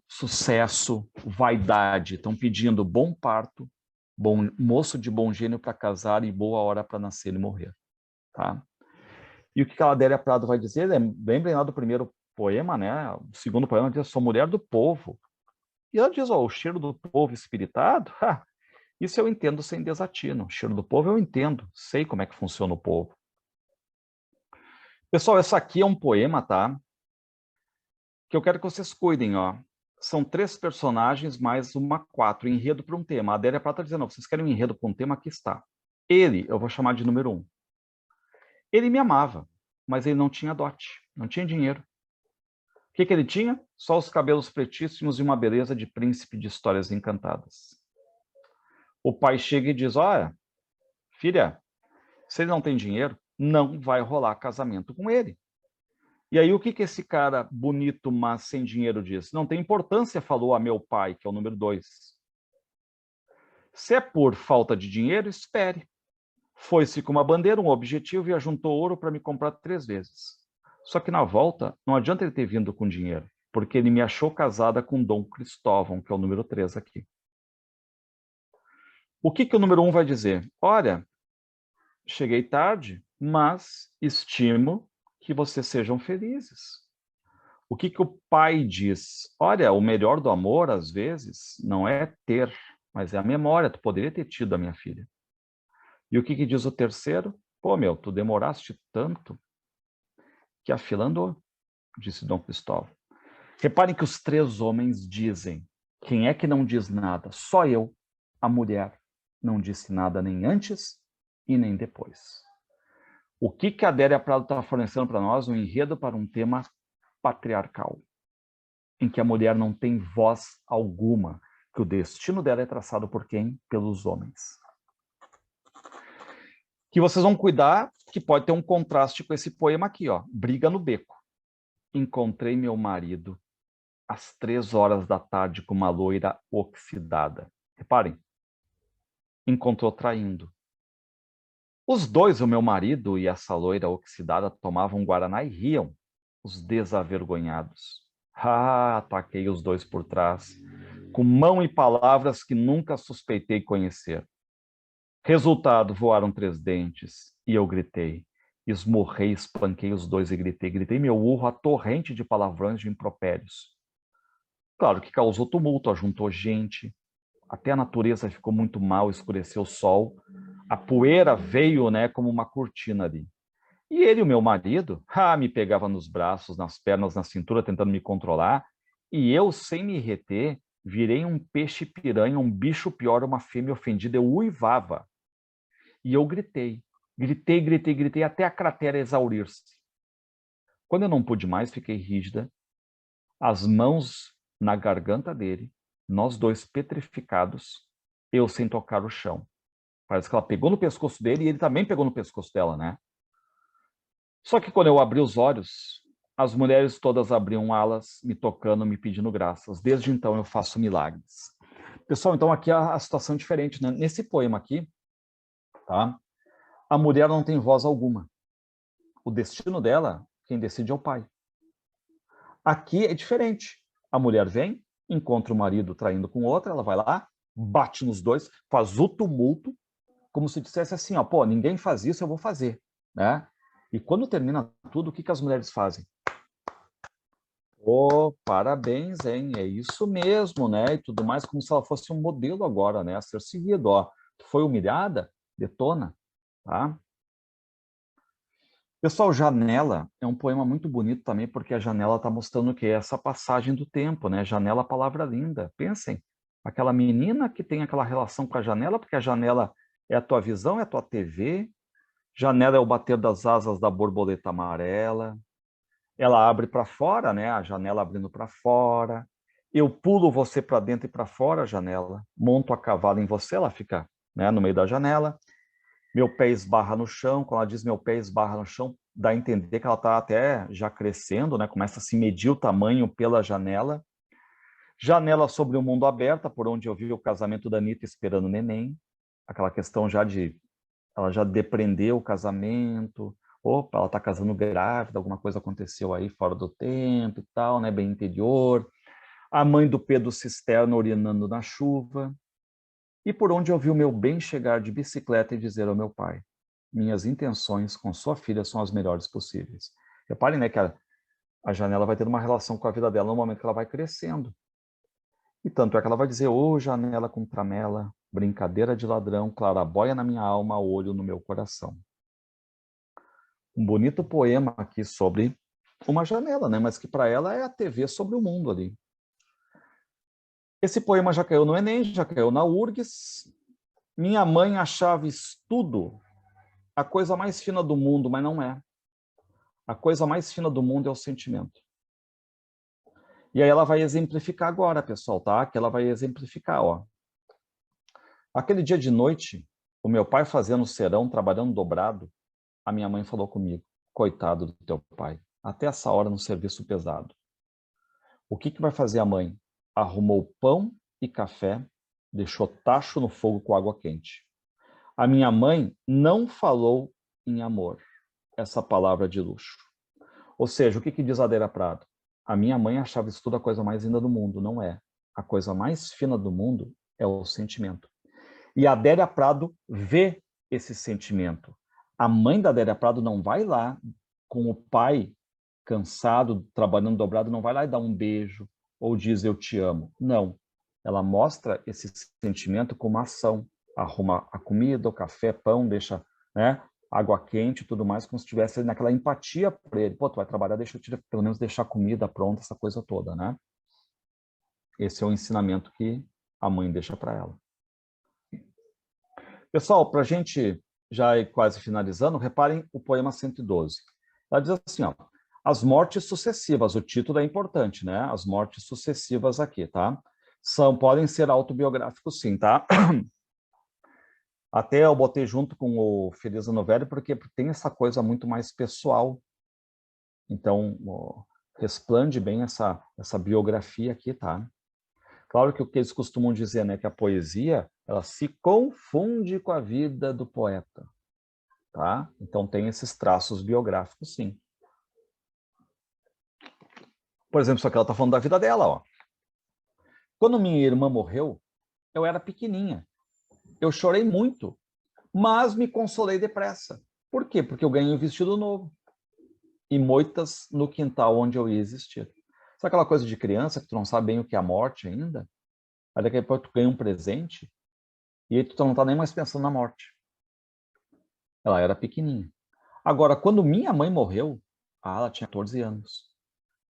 sucesso, vaidade. Estão pedindo bom parto, bom moço de bom gênio para casar e boa hora para nascer e morrer. Tá? E o que a Adélia Prado vai dizer, é bem lembrado do primeiro poema, né? O segundo poema diz, sou mulher do povo. E ela diz, ó, o cheiro do povo espiritado, isso eu entendo sem desatino. O cheiro do povo eu entendo, sei como é que funciona o povo. Pessoal, essa aqui é um poema, tá? Que eu quero que vocês cuidem, ó. São 3 personagens mais uma 4, enredo para um tema. A Adélia Prado está dizendo, vocês querem um enredo para um tema? Aqui está. Ele, eu vou chamar de número 1. Ele me amava, mas ele não tinha dote, não tinha dinheiro. O que ele tinha? Só os cabelos pretíssimos e uma beleza de príncipe de histórias encantadas. O pai chega e diz, olha, filha, se ele não tem dinheiro, não vai rolar casamento com ele. E aí o que esse cara bonito, mas sem dinheiro diz? Não tem importância, falou a meu pai, que é o número 2. Se é por falta de dinheiro, espere. Foi-se com uma bandeira, um objetivo e ajuntou ouro para me comprar 3 vezes. Só que na volta, não adianta ele ter vindo com dinheiro, porque ele me achou casada com Dom Cristóvão, que é o número 3 aqui. O que o número 1 vai dizer? Olha, cheguei tarde, mas estimo que vocês sejam felizes. O que o pai diz? Olha, o melhor do amor, às vezes, não é ter, mas é a memória. Tu poderia ter tido a minha filha. E o que diz o terceiro? Pô, meu, tu demoraste tanto que a fila andou, disse Dom Cristóvão. Reparem que os 3 homens dizem. Quem é que não diz nada? Só eu, a mulher, não disse nada nem antes e nem depois. O que a Adélia Prado está fornecendo para nós? Um enredo para um tema patriarcal. em que a mulher não tem voz alguma, que o destino dela é traçado por quem? Pelos homens. Que vocês vão cuidar, que pode ter um contraste com esse poema aqui, ó. Briga no beco. Encontrei meu marido às 3 horas da tarde com uma loira oxidada. Reparem, encontrou traindo. Os dois, o meu marido e essa loira oxidada, tomavam guaraná e riam, os desavergonhados. Ataquei os dois por trás, com mão e palavras que nunca suspeitei conhecer. Resultado, voaram 3 dentes, e eu gritei. Esmurrei, espanquei os dois e gritei. Gritei meu urro a torrente de palavrões de impropérios. Claro que causou tumulto, ajuntou gente. Até a natureza ficou muito mal, escureceu o sol. A poeira veio, né, como uma cortina ali. E ele, o meu marido, me pegava nos braços, nas pernas, na cintura, tentando me controlar. E eu, sem me reter, virei um peixe-piranha, um bicho pior, uma fêmea ofendida. Eu uivava. E eu gritei. Gritei, gritei, gritei, até a cratera exaurir-se. Quando eu não pude mais, fiquei rígida, as mãos na garganta dele, nós dois petrificados, eu sem tocar o chão. Parece que ela pegou no pescoço dele e ele também pegou no pescoço dela, né? Só que quando eu abri os olhos, as mulheres todas abriam alas, me tocando, me pedindo graças. Desde então eu faço milagres. Pessoal, então aqui a situação é diferente, né? Nesse poema aqui, tá? A mulher não tem voz alguma. O destino dela, quem decide é o pai. Aqui é diferente. A mulher vem, encontra o marido traindo com outra, ela vai lá, bate nos dois, faz o tumulto, como se dissesse assim, ó, pô, ninguém faz isso, eu vou fazer, né? E quando termina tudo, o que as mulheres fazem? Oh, parabéns, hein? É isso mesmo, né? E tudo mais, como se ela fosse um modelo agora, né? A ser seguido, ó. Foi humilhada? Detona, tá? Pessoal, Janela é um poema muito bonito também, porque a janela está mostrando o quê? Essa passagem do tempo, né? Janela, palavra linda. Pensem, aquela menina que tem aquela relação com a janela, porque a janela é a tua visão, é a tua TV. Janela é o bater das asas da borboleta amarela. Ela abre para fora, né? A janela abrindo para fora. Eu pulo você para dentro e para fora, a janela. Monto a cavalo em você, ela fica, né, no meio da janela. Meu pé esbarra no chão. Quando ela diz meu pé esbarra no chão, dá a entender que ela está até já crescendo, né? Começa a se medir o tamanho pela janela. Janela sobre o mundo aberta, por onde eu vi o casamento da Anitta esperando o neném. Aquela questão já de... Ela já depreendeu o casamento. Opa, ela está casando grávida, alguma coisa aconteceu aí fora do tempo e tal, né? Bem interior. A mãe do Pedro Cisterna urinando na chuva. E por onde eu vi o meu bem chegar de bicicleta e dizer ao meu pai, minhas intenções com sua filha são as melhores possíveis. Reparem, né, que a janela vai ter uma relação com a vida dela no momento que ela vai crescendo. E tanto é que ela vai dizer, ô janela com tramela, brincadeira de ladrão, clarabóia na minha alma, olho no meu coração. Um bonito poema aqui sobre uma janela, né, mas que para ela é a TV sobre o mundo ali. Esse poema já caiu no Enem, já caiu na URGS. Minha mãe achava estudo a coisa mais fina do mundo, mas não é. A coisa mais fina do mundo é o sentimento. E aí ela vai exemplificar agora, pessoal, tá? Que ela vai exemplificar, ó. Aquele dia de noite, o meu pai fazendo serão, trabalhando dobrado, a minha mãe falou comigo, coitado do teu pai, até essa hora no serviço pesado. O que vai fazer a mãe? Arrumou pão e café, deixou tacho no fogo com água quente. A minha mãe não falou em amor, essa palavra de luxo. Ou seja, o que diz a Adélia Prado? A minha mãe achava isso tudo a coisa mais linda do mundo, não é. A coisa mais fina do mundo é o sentimento. E a Adélia Prado vê esse sentimento. A mãe da Adélia Prado não vai lá com o pai cansado, trabalhando dobrado, não vai lá e dar um beijo ou diz eu te amo. Não. Ela mostra esse sentimento como ação. Arruma a comida, o café, pão, deixa, né, água quente e tudo mais, como se estivesse naquela empatia por ele. Pô, tu vai trabalhar, deixa eu te, pelo menos deixar a comida pronta, essa coisa toda, né? Esse é o ensinamento que a mãe deixa para ela. Pessoal, para a gente já ir quase finalizando, reparem o poema 112. Ela diz assim, ó, As mortes sucessivas, o título é importante, né? As mortes sucessivas aqui, tá? Podem ser autobiográficos, sim, tá? Até eu botei junto com o Feliz Ano Velho, porque tem essa coisa muito mais pessoal. Então, resplande bem essa biografia aqui, tá? Claro que o que eles costumam dizer, né, que a poesia, ela se confunde com a vida do poeta, tá? Então tem esses traços biográficos, sim. Por exemplo, só que ela está falando da vida dela, ó. Quando minha irmã morreu, eu era pequenininha. Eu chorei muito, mas me consolei depressa. Por quê? Porque eu ganhei um vestido novo e moitas no quintal onde eu ia existir. Sabe aquela coisa de criança que tu não sabe bem o que é a morte ainda? Aí daqui a pouco tu ganha um presente e aí tu não tá nem mais pensando na morte. Ela era pequenininha. Agora, quando minha mãe morreu, ela tinha 14 anos.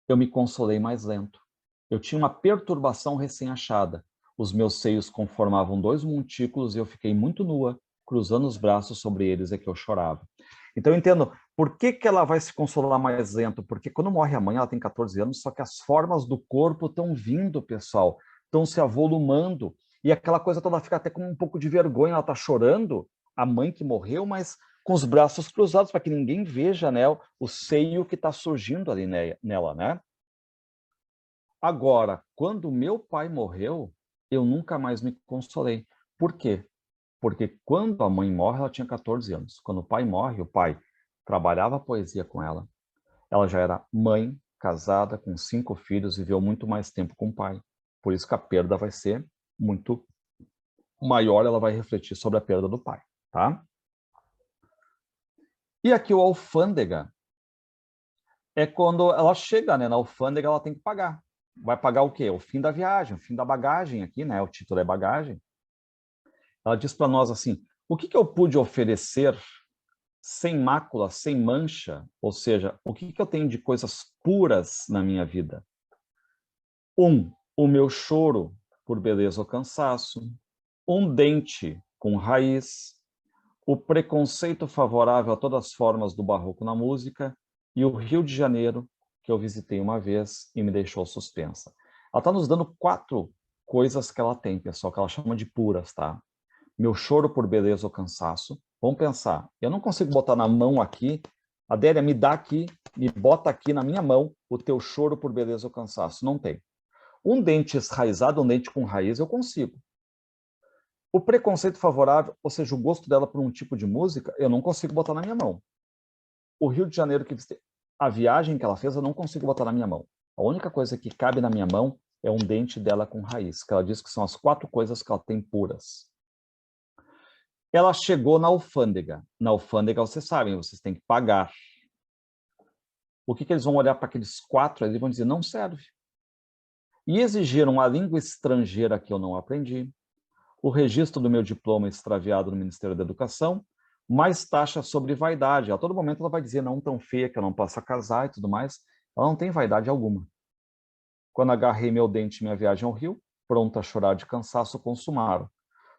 Eu me consolei mais lento. Eu tinha uma perturbação recém-achada. Os meus seios conformavam 2 montículos e eu fiquei muito nua, cruzando os braços sobre eles é que eu chorava. Então eu entendo por que ela vai se consolar mais lento, porque quando morre a mãe, ela tem 14 anos, só que as formas do corpo estão vindo, pessoal, estão se avolumando, e aquela coisa toda fica até com um pouco de vergonha, ela está chorando, a mãe que morreu, mas com os braços cruzados, para que ninguém veja, né, o seio que está surgindo ali nela, né? Agora, quando meu pai morreu, eu nunca mais me consolei. Por quê? Porque quando a mãe morre, ela tinha 14 anos. Quando o pai morre, o pai trabalhava a poesia com ela. Ela já era mãe, casada, com 5 filhos, viveu muito mais tempo com o pai. Por isso que a perda vai ser muito maior, ela vai refletir sobre a perda do pai, tá? E aqui o alfândega é quando ela chega, né, na alfândega, ela tem que pagar. Vai pagar o quê? O fim da viagem, o fim da bagagem aqui, né? O título é bagagem. Ela diz para nós assim, o que eu pude oferecer sem mácula, sem mancha? Ou seja, o que eu tenho de coisas puras na minha vida? O meu choro por beleza ou cansaço. Um dente com raiz. O preconceito favorável a todas as formas do barroco na música. E o Rio de Janeiro, que eu visitei uma vez e me deixou suspensa. Ela está nos dando 4 coisas que ela tem, pessoal, que ela chama de puras, tá? Meu choro por beleza ou cansaço. Vamos pensar, eu não consigo botar na mão aqui, Adélia, me dá aqui, me bota aqui na minha mão o teu choro por beleza ou cansaço. Não tem. Um dente enraizado, um dente com raiz, eu consigo. O preconceito favorável, ou seja, o gosto dela por um tipo de música, eu não consigo botar na minha mão. O Rio de Janeiro, a viagem que ela fez, eu não consigo botar na minha mão. A única coisa que cabe na minha mão é um dente dela com raiz, que ela diz que são as 4 coisas que ela tem puras. Ela chegou na alfândega. Na alfândega, vocês sabem, vocês têm que pagar. O que eles vão olhar para aqueles 4? Eles vão dizer, não serve. E exigiram a língua estrangeira que eu não aprendi, o registro do meu diploma extraviado no Ministério da Educação, mais taxa sobre vaidade. A todo momento ela vai dizer, não tão feia que eu não possa casar e tudo mais. Ela não tem vaidade alguma. Quando agarrei meu dente em minha viagem ao Rio, pronta a chorar de cansaço, consumaram.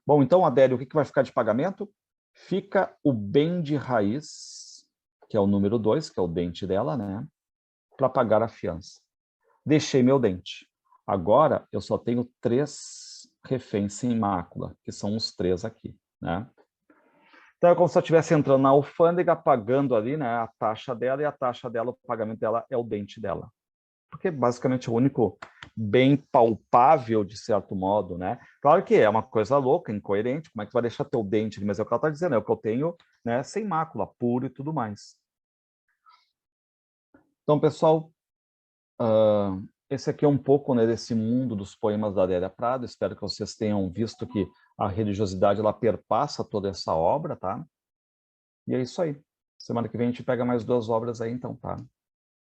Bom, então, Adélio, o que vai ficar de pagamento? Fica o bem de raiz, que é o número 2, que é o dente dela, né? Para pagar a fiança. Deixei meu dente. Agora, eu só tenho 3 reféns sem mácula, que são os 3 aqui, né? Então, é como se eu estivesse entrando na alfândega, pagando ali, né, a taxa dela, e a taxa dela, o pagamento dela é o dente dela. Porque, basicamente, é o único bem palpável, de certo modo, né? Claro que é uma coisa louca, incoerente, como é que tu vai deixar teu dente ali? Mas é o que ela está dizendo, é o que eu tenho, né, sem mácula, puro e tudo mais. Então, pessoal, esse aqui é um pouco, né, desse mundo dos poemas da Adélia Prado. Espero que vocês tenham visto que a religiosidade, ela perpassa toda essa obra, tá? E é isso aí. Semana que vem a gente pega mais 2 obras aí, então, tá?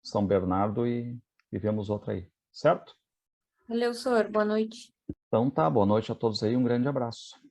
São Bernardo e vemos outra aí, certo? Valeu, senhor. Boa noite. Então tá, boa noite a todos aí, um grande abraço.